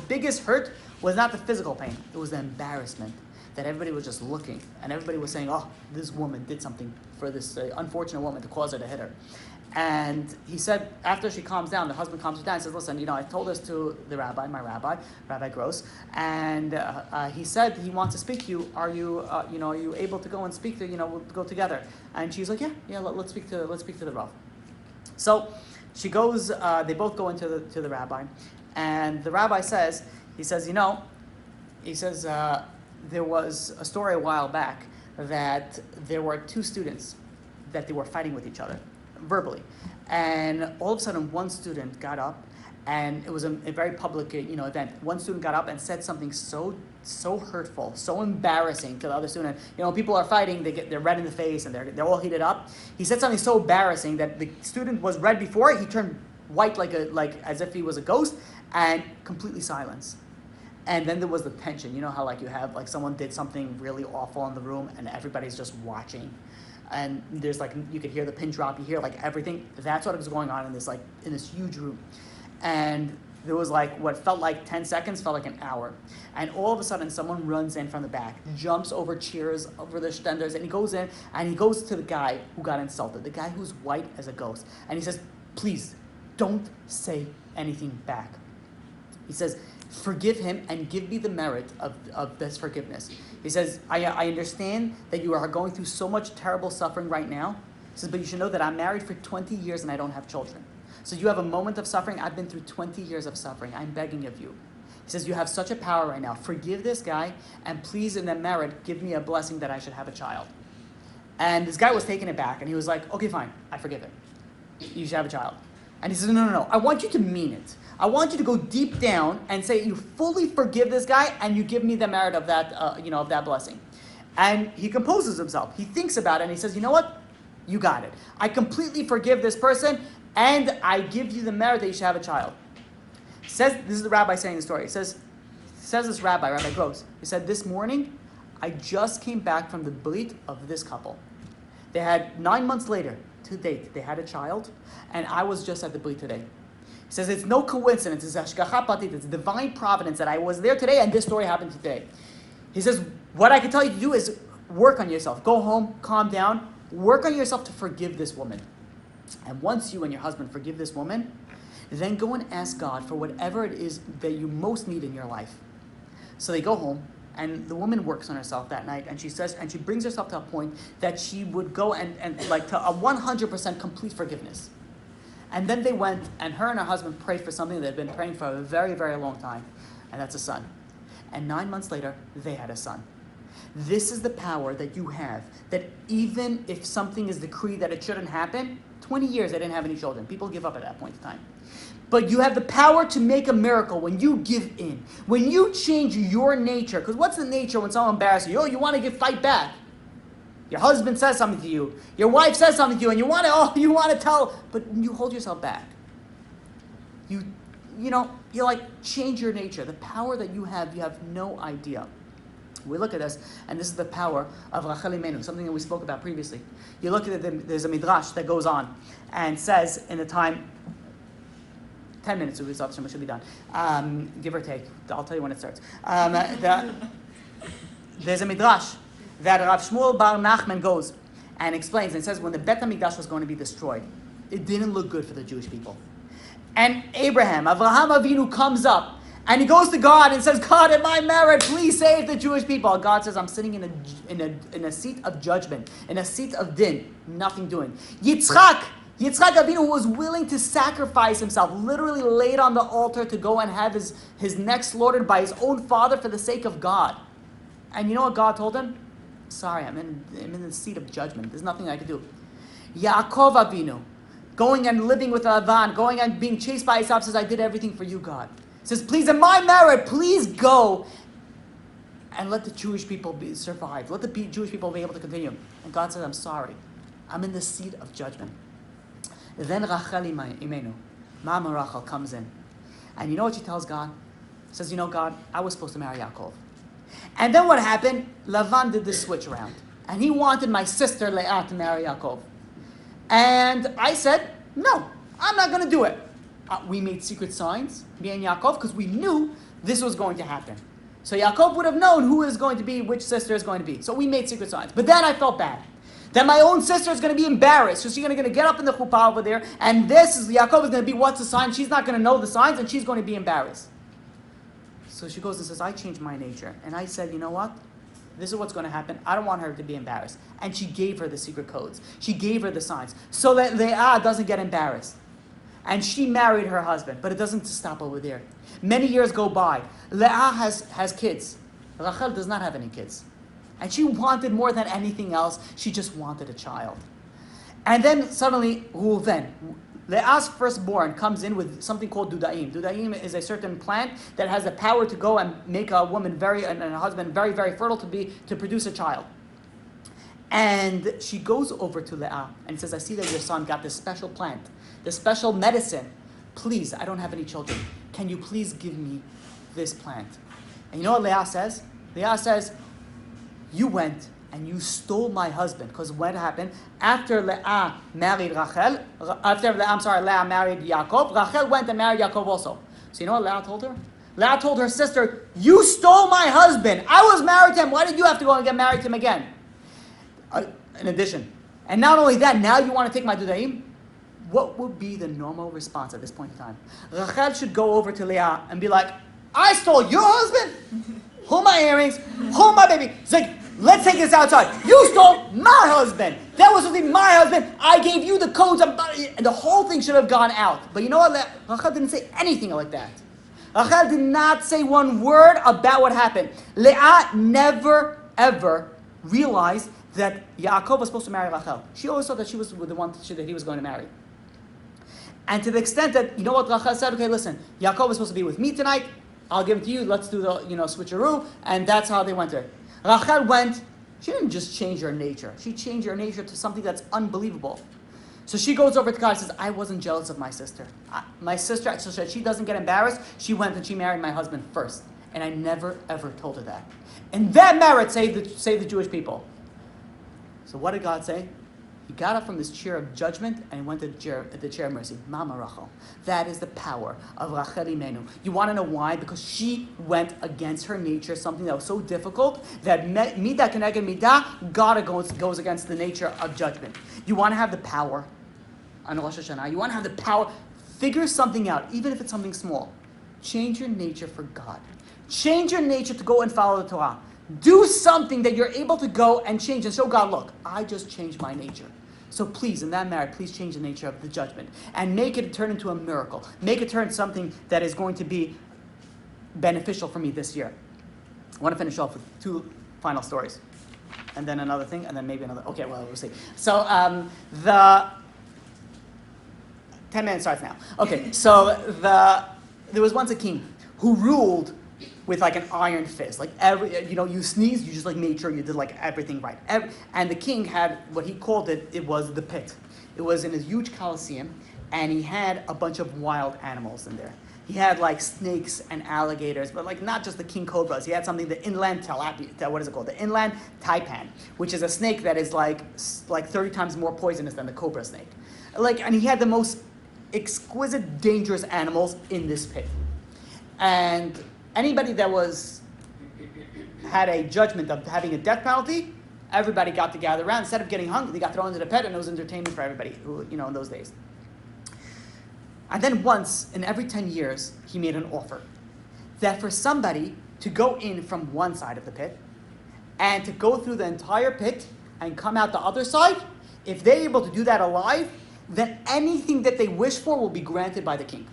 biggest hurt was not the physical pain, it was the embarrassment. That everybody was just looking, and everybody was saying, oh, this woman did something for this unfortunate woman to cause her to hit her. And he said, after she calms down, the husband calms her down and says, listen, I told this to the rabbi, my rabbi, Rabbi Gross, and he said he wants to speak to you. Are you able to go and speak to, we'll go together? And she's like, yeah, let's speak to the Rav. So she goes, they both go into the rabbi, and the rabbi says, there was a story a while back that there were two students that they were fighting with each other verbally, and all of a sudden one student got up, and it was a very public event. One student got up and said something so hurtful, so embarrassing to the other student. People are fighting, they're red in the face and they're all heated up. He said something so embarrassing that the student was red before, he turned white like as if he was a ghost, and completely silence. And then there was the tension. How you have someone did something really awful in the room and everybody's just watching. And there's you could hear the pin drop, you hear everything. That's what was going on in this huge room. And there was what felt like 10 seconds, felt like an hour. And all of a sudden someone runs in from the back, jumps over chairs, over the stenders, and he goes in and he goes to the guy who got insulted, the guy who's white as a ghost. And he says, please, don't say anything back. He says, forgive him and give me the merit of this forgiveness. He says, I understand that you are going through so much terrible suffering right now. He says, but you should know that I'm married for 20 years and I don't have children. So you have a moment of suffering. I've been through 20 years of suffering. I'm begging of you. He says, you have such a power right now. Forgive this guy, and please, in that merit, give me a blessing that I should have a child. And this guy was taken aback, and he was like, okay, fine, I forgive him. You should have a child. And he says, no. I want you to mean it. I want you to go deep down and say you fully forgive this guy, and you give me the merit of that, of that blessing. And he composes himself. He thinks about it, and he says, you know what? You got it. I completely forgive this person, and I give you the merit that you should have a child. This is the rabbi saying the story. Says this Rabbi Gross. He said, this morning, I just came back from the brit of this couple. They had 9 months later, to date, they had a child, and I was just at the brit today. He says, it's no coincidence, it's hashgacha pratit, it's divine providence that I was there today and this story happened today. He says, what I can tell you to do is work on yourself. Go home, calm down, work on yourself to forgive this woman. And once you and your husband forgive this woman, then go and ask God for whatever it is that you most need in your life. So they go home, and the woman works on herself that night, and she brings herself to a point that she would go and to a 100% complete forgiveness. And then they went, and her and her husband prayed for something they'd been praying for a very, very long time, and that's a son. And 9 months later, they had a son. This is the power that you have, that even if something is decreed that it shouldn't happen, 20 years they didn't have any children. People give up at that point in time. But you have the power to make a miracle when you give in, when you change your nature. Because what's the nature when someone embarrasses you? Oh, you want to fight back. Your husband says something to you. Your wife says something to you, and you want to tell, but you hold yourself back. You change your nature. The power that you have no idea. We look at this, and this is the power of Rachel Imenu, something that we spoke about previously. You look at it, there's a midrash that goes on and says in the time, 10 minutes should be done, give or take. I'll tell you when it starts. There's a midrash that Rav Shmuel Bar Nachman goes and explains, and says when the Bet HaMikdash was going to be destroyed, it didn't look good for the Jewish people. And Avraham Avinu comes up, And he goes to God and says, God, in my merit, please save the Jewish people. And God says, I'm sitting in a seat of judgment, in a seat of din, nothing doing. Yitzchak Avinu, who was willing to sacrifice himself, literally laid on the altar to go and have his neck slaughtered by his own father for the sake of God. And you know what God told him? Sorry, I'm in the seat of judgment. There's nothing I can do. Yaakov Avinu, going and living with Lavan, going and being chased by Esau, says, I did everything for you, God. He says, please, in my merit, please go and let the Jewish people survive. Let the Jewish people be able to continue. And God says, I'm sorry. I'm in the seat of judgment. Then Rachel Imenu, Mama Rachel, comes in. And you know what she tells God? She says, you know, God, I was supposed to marry Yaakov. And then what happened? Lavan did this switch around. And he wanted my sister Leah to marry Yaakov. And I said, no, I'm not going to do it. We made secret signs, me and Yaakov, because we knew this was going to happen. So Yaakov would have known who is going to be, which sister is going to be. So we made secret signs. But then I felt bad. Then my own sister is going to be embarrassed. So she's going to get up in the chuppah over there, and Yaakov is going to be, what's the sign? She's not going to know the signs, and she's going to be embarrassed. So she goes and says, I changed my nature. And I said, you know what? This is what's going to happen. I don't want her to be embarrassed. And she gave her the secret codes. She gave her the signs. So that Leah doesn't get embarrassed. And she married her husband. But it doesn't stop over there. Many years go by. Leah has kids. Rachel does not have any kids. And she wanted more than anything else. She just wanted a child. And then suddenly, Reuven, Leah's firstborn, comes in with something called dudaim. Dudaim is a certain plant that has the power to go and make a woman and a husband very, very fertile to produce a child. And she goes over to Leah and says, I see that your son got this special plant, this special medicine. Please, I don't have any children. Can you please give me this plant? And you know what Leah says? Leah says, you went and you stole my husband. Because what happened? After Leah married Leah married Yaakov, Rachel went and married Yaakov also. So you know what Leah told her? Leah told her sister, you stole my husband. I was married to him. Why did you have to go and get married to him again? In addition. And not only that, now you want to take my dudaim? What would be the normal response at this point in time? Rachel should go over to Leah and be like, I stole your husband? Hold my earrings. Hold my baby. It's like, let's take this outside. You stole my husband. That was supposed to be my husband. I gave you the codes. And the whole thing should have gone out. But you know what? Rachel didn't say anything like that. Rachel did not say one word about what happened. Leah never, ever realized that Yaakov was supposed to marry Rachel. She always thought that she was the one that he was going to marry. And to the extent that, you know what Rachel said? Okay, listen, Yaakov is supposed to be with me tonight. I'll give him to you. Let's do the, switcheroo. And that's how they went there. Rachel went. She didn't just change her nature. She changed her nature to something that's unbelievable. So she goes over to God and says, I wasn't jealous of my sister. My sister, so that she doesn't get embarrassed, she went and she married my husband first. And I never, ever told her that. And that merit saved the Jewish people. So what did God say? He got up from this chair of judgment and he went to the chair of mercy. Mama Rachel. That is the power of Rachel Imenu. You want to know why? Because she went against her nature, something that was so difficult that midah keneged midah, God goes against the nature of judgment. You want to have the power on Rosh Hashanah. You want to have the power. Figure something out, even if it's something small. Change your nature for God. Change your nature to go and follow the Torah. Do something that you're able to go and change and show God, look, I just changed my nature. So please, in that matter, please change the nature of the judgment and make it turn into a miracle. Make it turn something that is going to be beneficial for me this year. I want to finish off with two final stories. And then another thing, and then maybe another. Okay, well, we'll see. So the 10 minutes starts now. Okay, so there was once a king who ruled with like an iron fist. Like you sneezed, you just like made sure you did like everything right. And the king had what he called it was the pit. It was in a huge coliseum, and he had a bunch of wild animals in there. He had like snakes and alligators, but like not just the king cobras. He had something, the inland tilapia, what is it called? The inland taipan, which is a snake that is like 30 times more poisonous than the cobra snake. And he had the most exquisite, dangerous animals in this pit. And anybody that had a judgment of having a death penalty, everybody got to gather around. Instead of getting hung, they got thrown into the pit, and it was entertainment for everybody who, in those days. And then once, in every 10 years, he made an offer that for somebody to go in from one side of the pit and to go through the entire pit and come out the other side, if they're able to do that alive, then anything that they wish for will be granted by the king.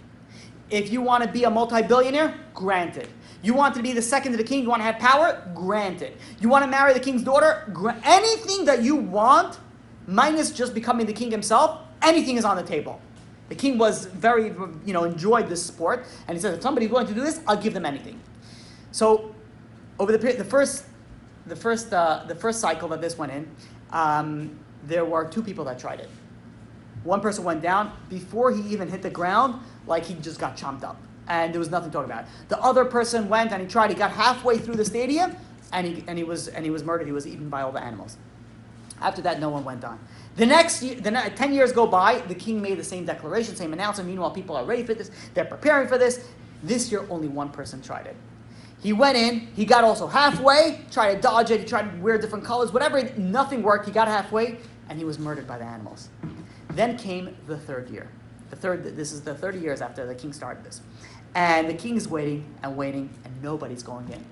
If you want to be a multi-billionaire, granted. You want to be the second to the king, you want to have power, granted. You want to marry the king's daughter, anything that you want, minus just becoming the king himself, anything is on the table. The king was very, enjoyed this sport, and he said, if somebody's willing to do this, I'll give them anything. So, over the first cycle that this went in, there were 2 people that tried it. One person went down before he even hit the ground, like he just got chomped up, and there was nothing to talk about. The other person went and he tried. He got halfway through the stadium, and he was murdered. He was eaten by all the animals. After that, no one went on. The next year, 10 years go by. The king made the same declaration, same announcement. Meanwhile, people are ready for this. They're preparing for this. This year, only one person tried it. He went in. He got also halfway. Tried to dodge it. He tried to wear different colors. Whatever. Nothing worked. He got halfway, and he was murdered by the animals. Then came the 3rd year. This is the 30 years after the king started this. And the king is waiting, and nobody's going in.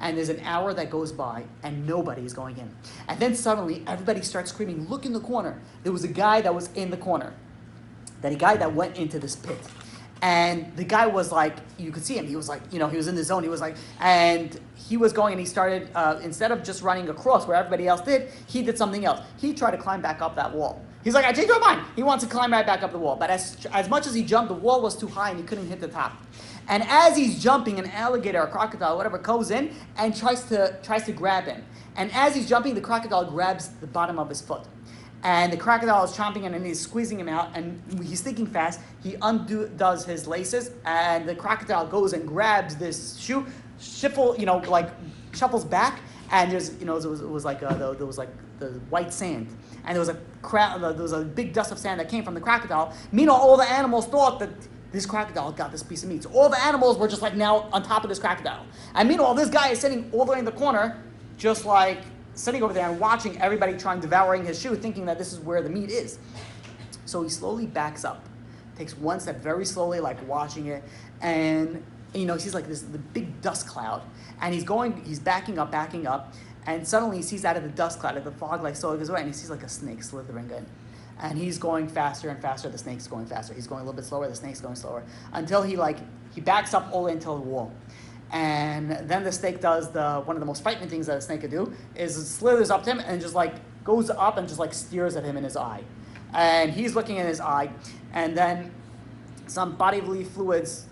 And there's an hour that goes by, and nobody's going in. And then suddenly, everybody starts screaming, look in the corner. There was a guy that was in the corner. That a guy that went into this pit. And the guy was like, you could see him. He was like, he was in the zone. He was like, and he was going, and he started, instead of just running across where everybody else did, he did something else. He tried to climb back up that wall. He's like, I changed my mind. He wants to climb right back up the wall. But as much as he jumped, the wall was too high, and he couldn't hit the top. And as he's jumping, an alligator, a crocodile, whatever, goes in and tries to grab him. And as he's jumping, the crocodile grabs the bottom of his foot. And the crocodile is chomping and he's squeezing him out, and he's thinking fast. He undoes his laces, and the crocodile goes and grabs this shoe, shuffles back, and there's, there was like the white sand, and there was a big dust of sand that came from the crocodile. Meanwhile, all the animals thought that this crocodile got this piece of meat. So all the animals were just like now on top of this crocodile. And meanwhile, this guy is sitting all the way in the corner, just like sitting over there and watching everybody devouring his shoe, thinking that this is where the meat is. So he slowly backs up, takes one step very slowly, like watching it, and he sees like the big dust cloud, and he's backing up, and suddenly he sees out of the dust cloud, the fog like so goes away, and he sees like a snake slithering in. And he's going faster and faster. The snake's going faster. He's going a little bit slower. The snake's going slower until he backs up all the way into the wall. And then the snake does one of the most frightening things that a snake could do is it slithers up to him and just like goes up and just like steers at him in his eye. And he's looking in his eye, and then some bodily fluids,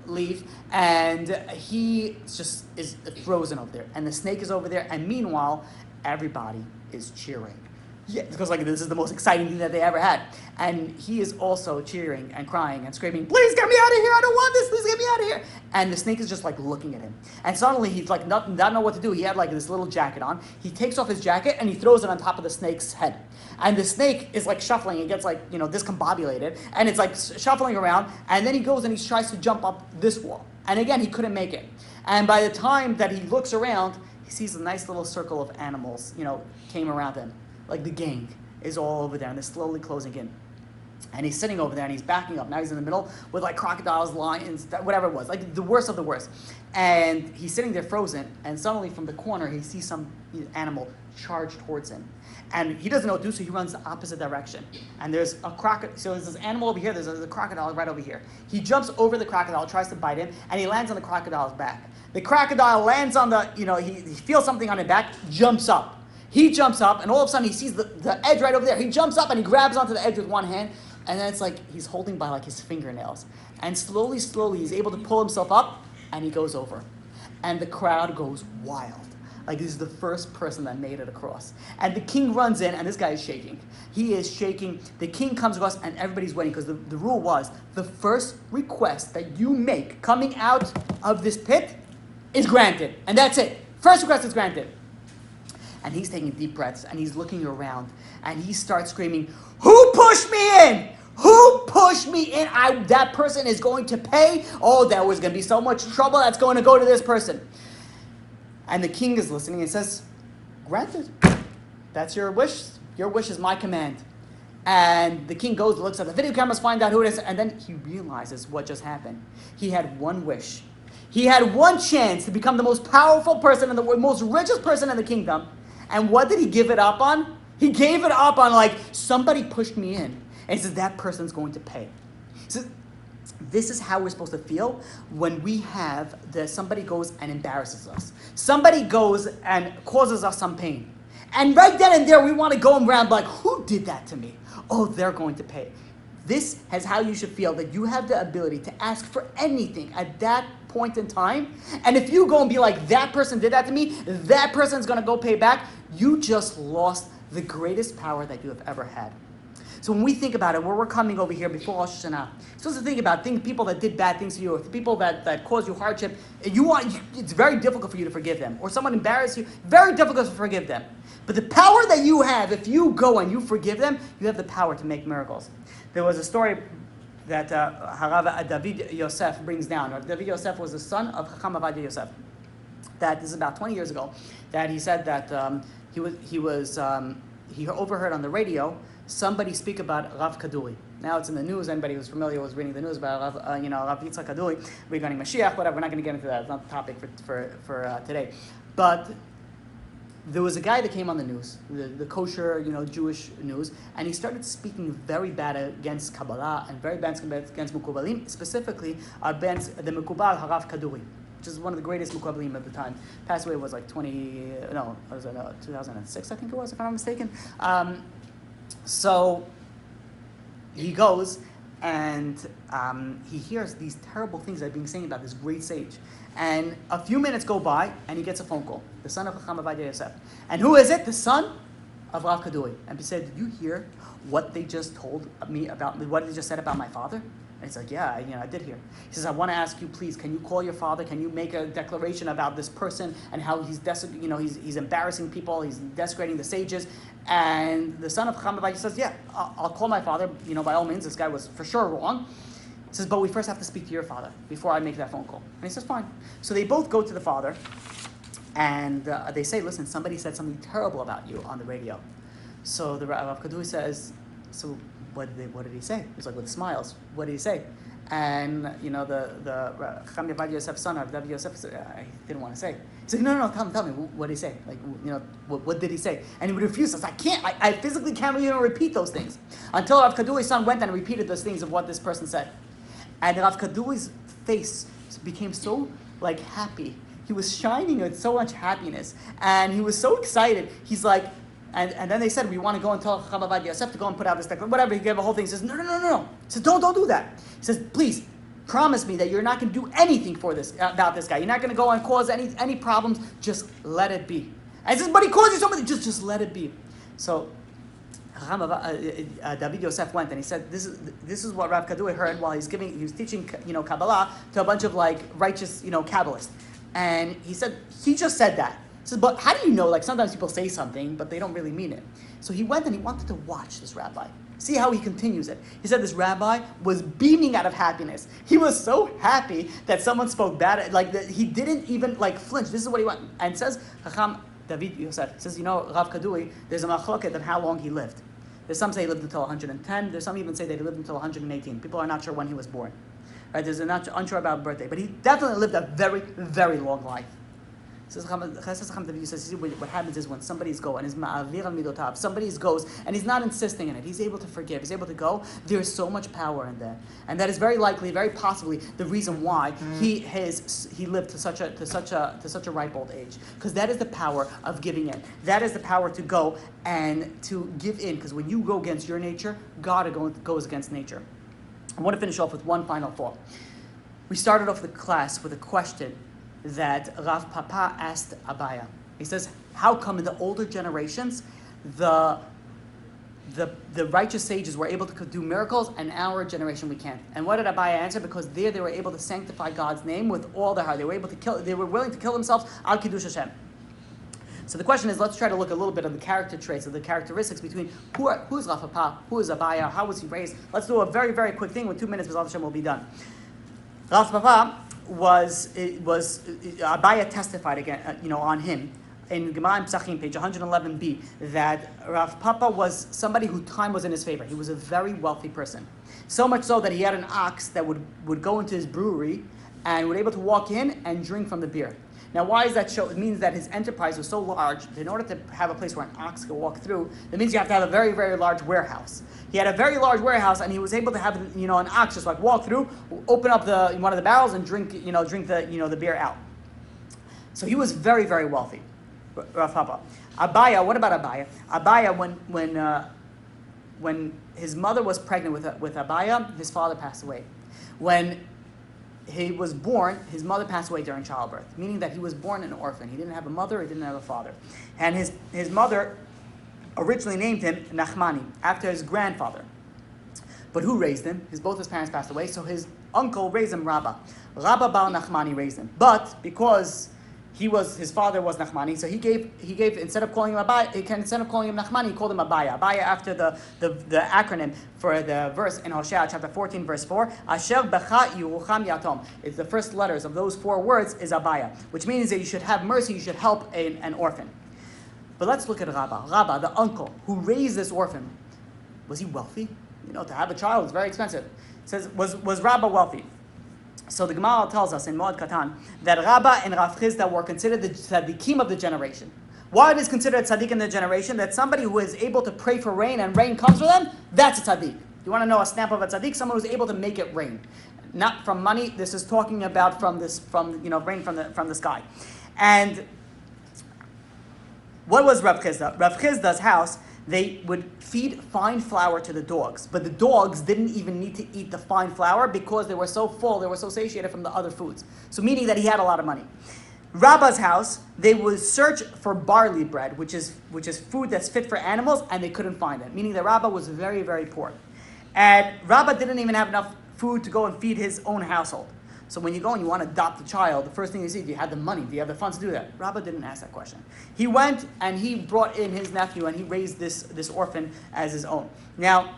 leave, and he just is frozen over there. And the snake is over there, and meanwhile, everybody is cheering. Yeah, because this is the most exciting thing that they ever had. And he is also cheering and crying and screaming, please get me out of here, I don't want this, please get me out of here. And the snake is just like looking at him. And suddenly he's like, doesn't know what to do. He had like this little jacket on. He takes off his jacket and he throws it on top of the snake's head. And the snake is like shuffling, it gets like, discombobulated. And it's like shuffling around. And then he goes and he tries to jump up this wall. And again, he couldn't make it. And by the time that he looks around, he sees a nice little circle of animals, came around him. Like the gang is all over there, and they're slowly closing in. And he's sitting over there, and he's backing up. Now he's in the middle with like crocodiles, lions, whatever it was, like the worst of the worst. And he's sitting there frozen, and suddenly from the corner, he sees some animal charge towards him. And he doesn't know what to do, so he runs the opposite direction. And there's a crocodile, so there's this animal over here, there's a crocodile right over here. He jumps over the crocodile, tries to bite him, and he lands on the crocodile's back. The crocodile lands on he feels something on his back, jumps up. He jumps up, and all of a sudden he sees the edge right over there. He jumps up and he grabs onto the edge with one hand, and then it's like he's holding by like his fingernails. And slowly, he's able to pull himself up, and he goes over. And the crowd goes wild. Like this is the first person that made it across. And the king runs in, and this guy is shaking. He is shaking. The king comes across, and everybody's waiting, because the rule was the first request that you make coming out of this pit is granted. And that's it. First request is granted. And he's taking deep breaths, and he's looking around, and he starts screaming, who pushed me in? Who pushed me in? That person is going to pay. Oh, there was going to be so much trouble that's going to go to this person. And the king is listening and says, granted. That's your wish. Your wish is my command. And the king goes, looks at the video cameras, finds out who it is, and then he realizes what just happened. He had one wish. He had one chance to become the most powerful person in the world, most richest person in the kingdom. And what did he give it up on? He gave it up on, like, somebody pushed me in. And he says, that person's going to pay. He says, this is how we're supposed to feel when we have somebody goes and embarrasses us. Somebody goes and causes us some pain. And right then and there, we want to go around like, who did that to me? Oh, they're going to pay. This is how you should feel, that you have the ability to ask for anything at that point in time. And if you go and be like, that person did that to me, that person's going to go pay back, you just lost the greatest power that you have ever had. So when we think about it, where we're coming over here before Rosh Hashanah, you're supposed to think about people that did bad things to you, or people that caused you hardship. It's very difficult for you to forgive them. Or someone embarrassed you, very difficult to forgive them. But the power that you have, if you go and you forgive them, you have the power to make miracles. There was a story that Harav David Yosef brings down. David Yosef was the son of Chacham Abaya Yosef. That this is about 20 years ago. That he said that he overheard on the radio somebody speak about Rav Kaduri. Now it's in the news. Anybody who's familiar was reading the news about Rav Yitzchak Kaduri regarding Mashiach. Whatever. We're not going to get into that. It's not the topic for today. But there was a guy that came on the news, the kosher, Jewish news, and he started speaking very bad against Kabbalah and very bad against Mukubalim, specifically against the Mukubal Harav Kaduri, which is one of the greatest Mukubalim at the time. Passed away was like 2006, I think it was, if I'm not mistaken. So he goes and he hears these terrible things that are being said about this great sage. And a few minutes go by, and he gets a phone call. The son of Chacham Abaya Yosef. And who is it? The son of Rav Kaduri. And he said, did you hear what they just told me about, what they just said about my father? And he's like, yeah, I did hear. He says, I want to ask you, please, can you call your father? Can you make a declaration about this person and how he's he's embarrassing people, he's desecrating the sages? And the son of Chacham Abaya says, yeah, I'll call my father. By all means, this guy was for sure wrong. He says, but we first have to speak to your father before I make that phone call. And he says, fine. So they both go to the father, and they say, listen, somebody said something terrible about you on the radio. So the Rav Kaduri says, so what did he say? He's like, with smiles, what did he say? And, the Chacham Abaya Yosef's son, Rabbi Yosef, I didn't want to say. He said, no, tell me, what did he say? Like, what did he say? And he would refuse. I said, I physically can't even repeat those things. Until Rav Kaduri's son went and repeated those things of what this person said. And Rav Kaduri's face became so, happy. He was shining with so much happiness. And he was so excited. He's like, and then they said, we want to go and tell Chacham Abaya Yosef to go and put out this declaration. Whatever, he gave a whole thing. He says, no. He says, don't do that. He says, please, promise me that you're not going to do anything about this guy. You're not going to go and cause any problems. Just let it be. And he says, but he caused you something. Just let it be. So David Yosef went and he said, "This is what Rav Kaduri heard while he was teaching, Kabbalah to a bunch of righteous, Kabbalists." And he said, he just said that. He said, but how do you know? Sometimes people say something, but they don't really mean it. So he went and he wanted to watch this rabbi, see how he continues it. He said this rabbi was beaming out of happiness. He was so happy that someone spoke bad, he didn't even flinch. This is what he went and says. Chacham David Yosef says, Rav Kaduri, there's a machloket on how long he lived. There's some say he lived until 110. There's some even say that he lived until 118. People are not sure when he was born. Right? There's unsure about birthday. But he definitely lived a very, very long life. Says what happens is when somebody's go and is ma'avir al midotav, somebody's goes and he's not insisting in it. He's able to forgive. He's able to go. There is so much power in that, and that is very likely, very possibly, the reason why he lived to such a ripe old age. Because that is the power of giving in. That is the power to go and to give in. Because when you go against your nature, God goes against nature. I want to finish off with one final thought. We started off the class with a question that Rav Papa asked Abaya. He says, how come in the older generations the righteous sages were able to do miracles and our generation we can't? And what did Abaya answer? Because they were able to sanctify God's name with all their heart. They were willing to kill themselves al Kiddush Hashem. So the question is, let's try to look a little bit of the character traits, of the characteristics between who's Rav Papa, who is Abaya, how was he raised. Let's do a very, very quick thing. With 2 minutes, B'ezrat Hashem will be done. Rav Papa was Abaya testified again, on him in Gemara Psachim, page 111b, that Rav Papa was somebody whose time was in his favor. He was a very wealthy person. So much so that he had an ox that would go into his brewery and would able to walk in and drink from the beer. Now, why is that show? It means that his enterprise was so large that in order to have a place where an ox could walk through, that means you have to have a very, very large warehouse. He had a very large warehouse, and he was able to have an ox just like walk through, open up one of the barrels, and drink the beer out. So he was very, very wealthy. Rav Papa. Abaya. What about Abaya? Abaya, when his mother was pregnant with Abaya, his father passed away. When he was born, his mother passed away during childbirth, meaning that he was born an orphan. He didn't have a mother, he didn't have a father. And his mother originally named him Nachmani, after his grandfather. But who raised him? Both his parents passed away, so his uncle raised him, Rabbi. Rabbi Baal Nachmani raised him. But because his father was Nachmani, so he gave instead of calling him Abaya, instead of calling him Nachmani, he called him Abaya. Abaya after the acronym for the verse in Hosea chapter 14 verse 4, Asher Becha Yerucham Yatom. It's the first letters of those 4 words is Abaya, which means that you should have mercy, you should help an orphan. But let's look at Rabba. Rabba, the uncle who raised this orphan, was he wealthy? To have a child is very expensive. It says, was Rabba wealthy? So the Gemara tells us in Moed Katan that Rabba and Rav Chizda were considered the tzaddikim of the generation. Why it is considered a tzaddik in the generation? That somebody who is able to pray for rain and rain comes for them, that's a tzaddik. You want to know a snap of a tzaddik? Someone who's able to make it rain. Not from money, this is talking about from rain from the sky. And what was Rav Chizda? Rav Chizda's house, they would feed fine flour to the dogs. But the dogs didn't even need to eat the fine flour because they were so full, they were so satiated from the other foods. So meaning that he had a lot of money. Rabba's house, they would search for barley bread, which is food that's fit for animals, and they couldn't find it. Meaning that Rabba was very, very poor. And Rabba didn't even have enough food to go and feed his own household. So when you go and you want to adopt a child, the first thing you see, do you have the money? Do you have the funds to do that? Rabba didn't ask that question. He went and he brought in his nephew and he raised this orphan as his own. Now,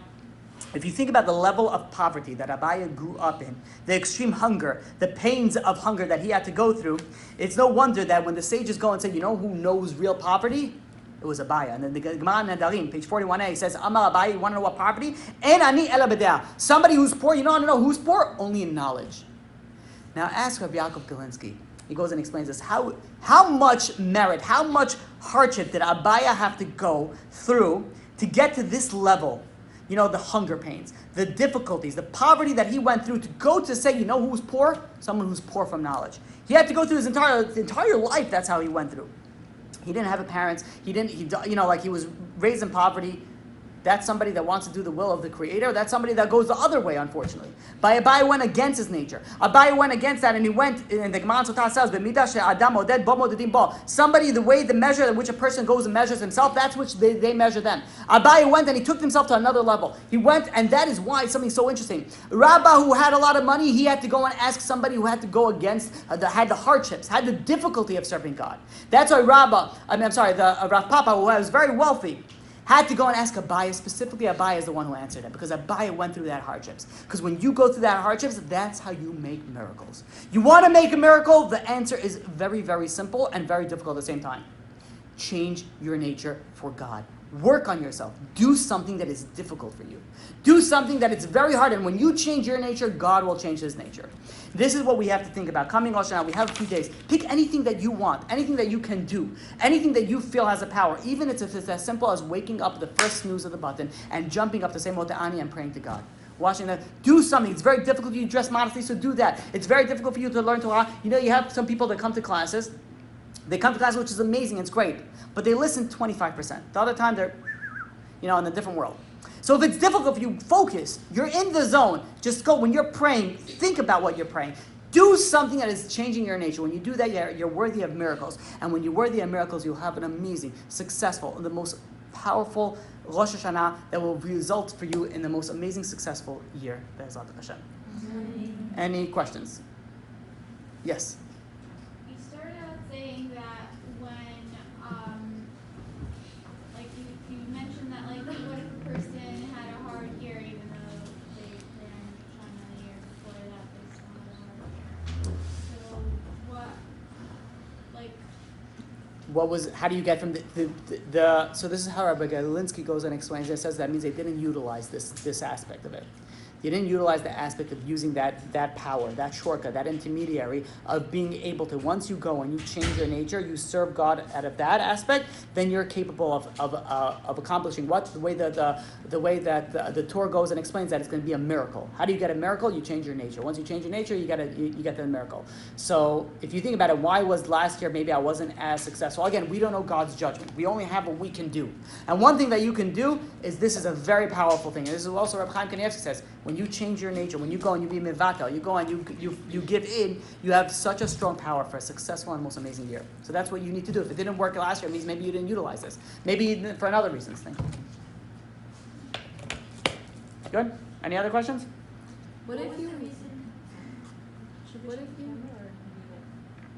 if you think about the level of poverty that Abaya grew up in, the extreme hunger, the pains of hunger that he had to go through, it's no wonder that when the sages go and say, you know who knows real poverty? It was Abaya. And then the Gemara Nadarim, page 41a, says, Amar Abaya, you want to know what poverty? En ani ela b'deah. Somebody who's poor, you want to know who's poor? Only in knowledge. Now ask Rabbi Yaakov Galinsky. He goes and explains this. How much merit, how much hardship did Abaya have to go through to get to this level? The hunger pains, the difficulties, the poverty that he went through to go to say, who's poor? Someone who's poor from knowledge. He had to go through his entire life. That's how he went through. He didn't have parents. He was raised in poverty. That's somebody that wants to do the will of the Creator. That's somebody that goes the other way, unfortunately. Abaya went against his nature. Abaya went against that, and he went, and the Gemara Sotah says, somebody, the measure in which a person goes and measures himself, that's which they measure them. Abaya went and he took himself to another level. He went, and that is why something so interesting. Rabba, who had a lot of money, he had to go and ask somebody who had to go against, had the hardships, had the difficulty of serving God. That's why Rav Papa, who was very wealthy, had to go and ask Abaya. Specifically, Abaya is the one who answered it, because Abaya went through that hardships. Because when you go through that hardships, that's how you make miracles. You want to make a miracle? The answer is very, very simple and very difficult at the same time. Change your nature for God. Work on yourself. Do something that is difficult for you. Do something that is very hard, and when you change your nature, God will change His nature. This is what we have to think about. Coming Rosh Hashanah, we have a few days. Pick anything that you want, anything that you can do, anything that you feel has a power, even if it's as simple as waking up the first snooze of the button and jumping up to say Mota'ani and praying to God. Washing that. Do something. It's very difficult for you to dress modestly, so do that. It's very difficult for you to learn Torah. You have some people that come to classes. They come to class, which is amazing, it's great, but they listen 25%. The other time they're, in a different world. So if it's difficult for you, focus. You're in the zone. Just go. When you're praying, think about what you're praying. Do something that is changing your nature. When you do that, you're worthy of miracles. And when you're worthy of miracles, you'll have an amazing, successful, the most powerful Rosh Hashanah that will result for you in the most amazing, successful year. Be'ezrat Hashem. Any questions? Yes? Saying that when, you mentioned that, what if a person had a hard year, even though they ran China the year before that, they still had a hard year. So what, how do you get from the so this is how Rabbi Galinsky goes and explains it. It says that means they didn't utilize this aspect of it. You didn't utilize the aspect of using that power, that shortcut, that intermediary of being able to, once you go and you change your nature, you serve God out of that aspect, then you're capable of accomplishing what? The way that the Torah goes and explains that it's going to be a miracle. How do you get a miracle? You change your nature. Once you change your nature, you get the miracle. So if you think about it, why was last year maybe I wasn't as successful? Again, we don't know God's judgment. We only have what we can do. And one thing that you can do is this is a very powerful thing. And this is also Rabbi Chaim Kanievsky says, when you change your nature, when you go and you be mivatel, you go and you give in, you have such a strong power for a successful and most amazing year. So that's what you need to do. If it didn't work last year, it means maybe you didn't utilize this. Maybe for another reasons. Thank you. Good? Any other questions? What if you?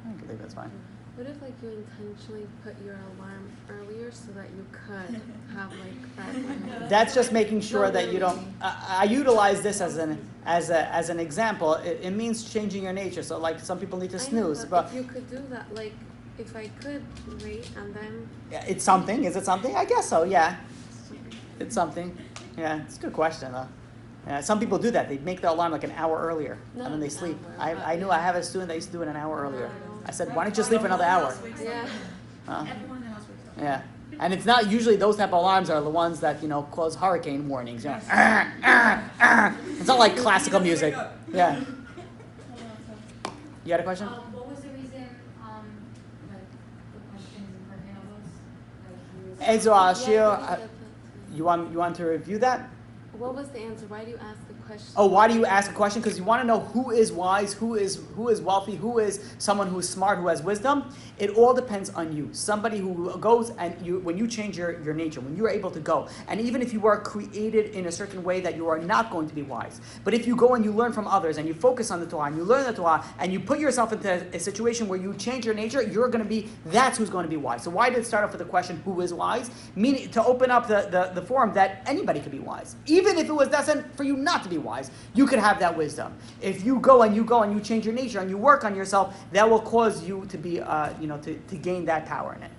I believe that's fine. What if you intentionally put your alarm earlier so that you could have that? That's just making sure that you don't. I utilize this as an example. It means changing your nature. So some people need to snooze, but if you could do that, if I could wait and then. Yeah, it's something. Is it something? I guess so. Yeah, it's something. Yeah, it's a good question though. Yeah, some people do that. They make the alarm an hour earlier, and then they sleep. I have a student that used to do it an hour earlier. I said, why don't you sleep for another hour? Yeah. Everyone else wakes up. Yeah. And it's not usually those type of alarms are the ones that, cause hurricane warnings. It's not like classical music. Yeah. You had a question? What was the reason, the question is important of us? Ezra Ashir, you want to review that? What was the answer? Why do you ask the question? Oh, why do you ask a question? Because you want to know who is wise, who is wealthy, who is someone who is smart, who has wisdom. It all depends on you. Somebody who goes and when you change your nature, when you are able to go, and even if you are created in a certain way that you are not going to be wise, but if you go and you learn from others and you focus on the Torah and you learn the Torah and you put yourself into a situation where you change your nature, that's who's going to be wise. So why did it start off with the question, who is wise? Meaning to open up the forum that anybody could be wise. Even if it was destined for you not to be wise, you could have that wisdom. If you go and you change your nature and you work on yourself, that will cause you to be, to gain that power in it.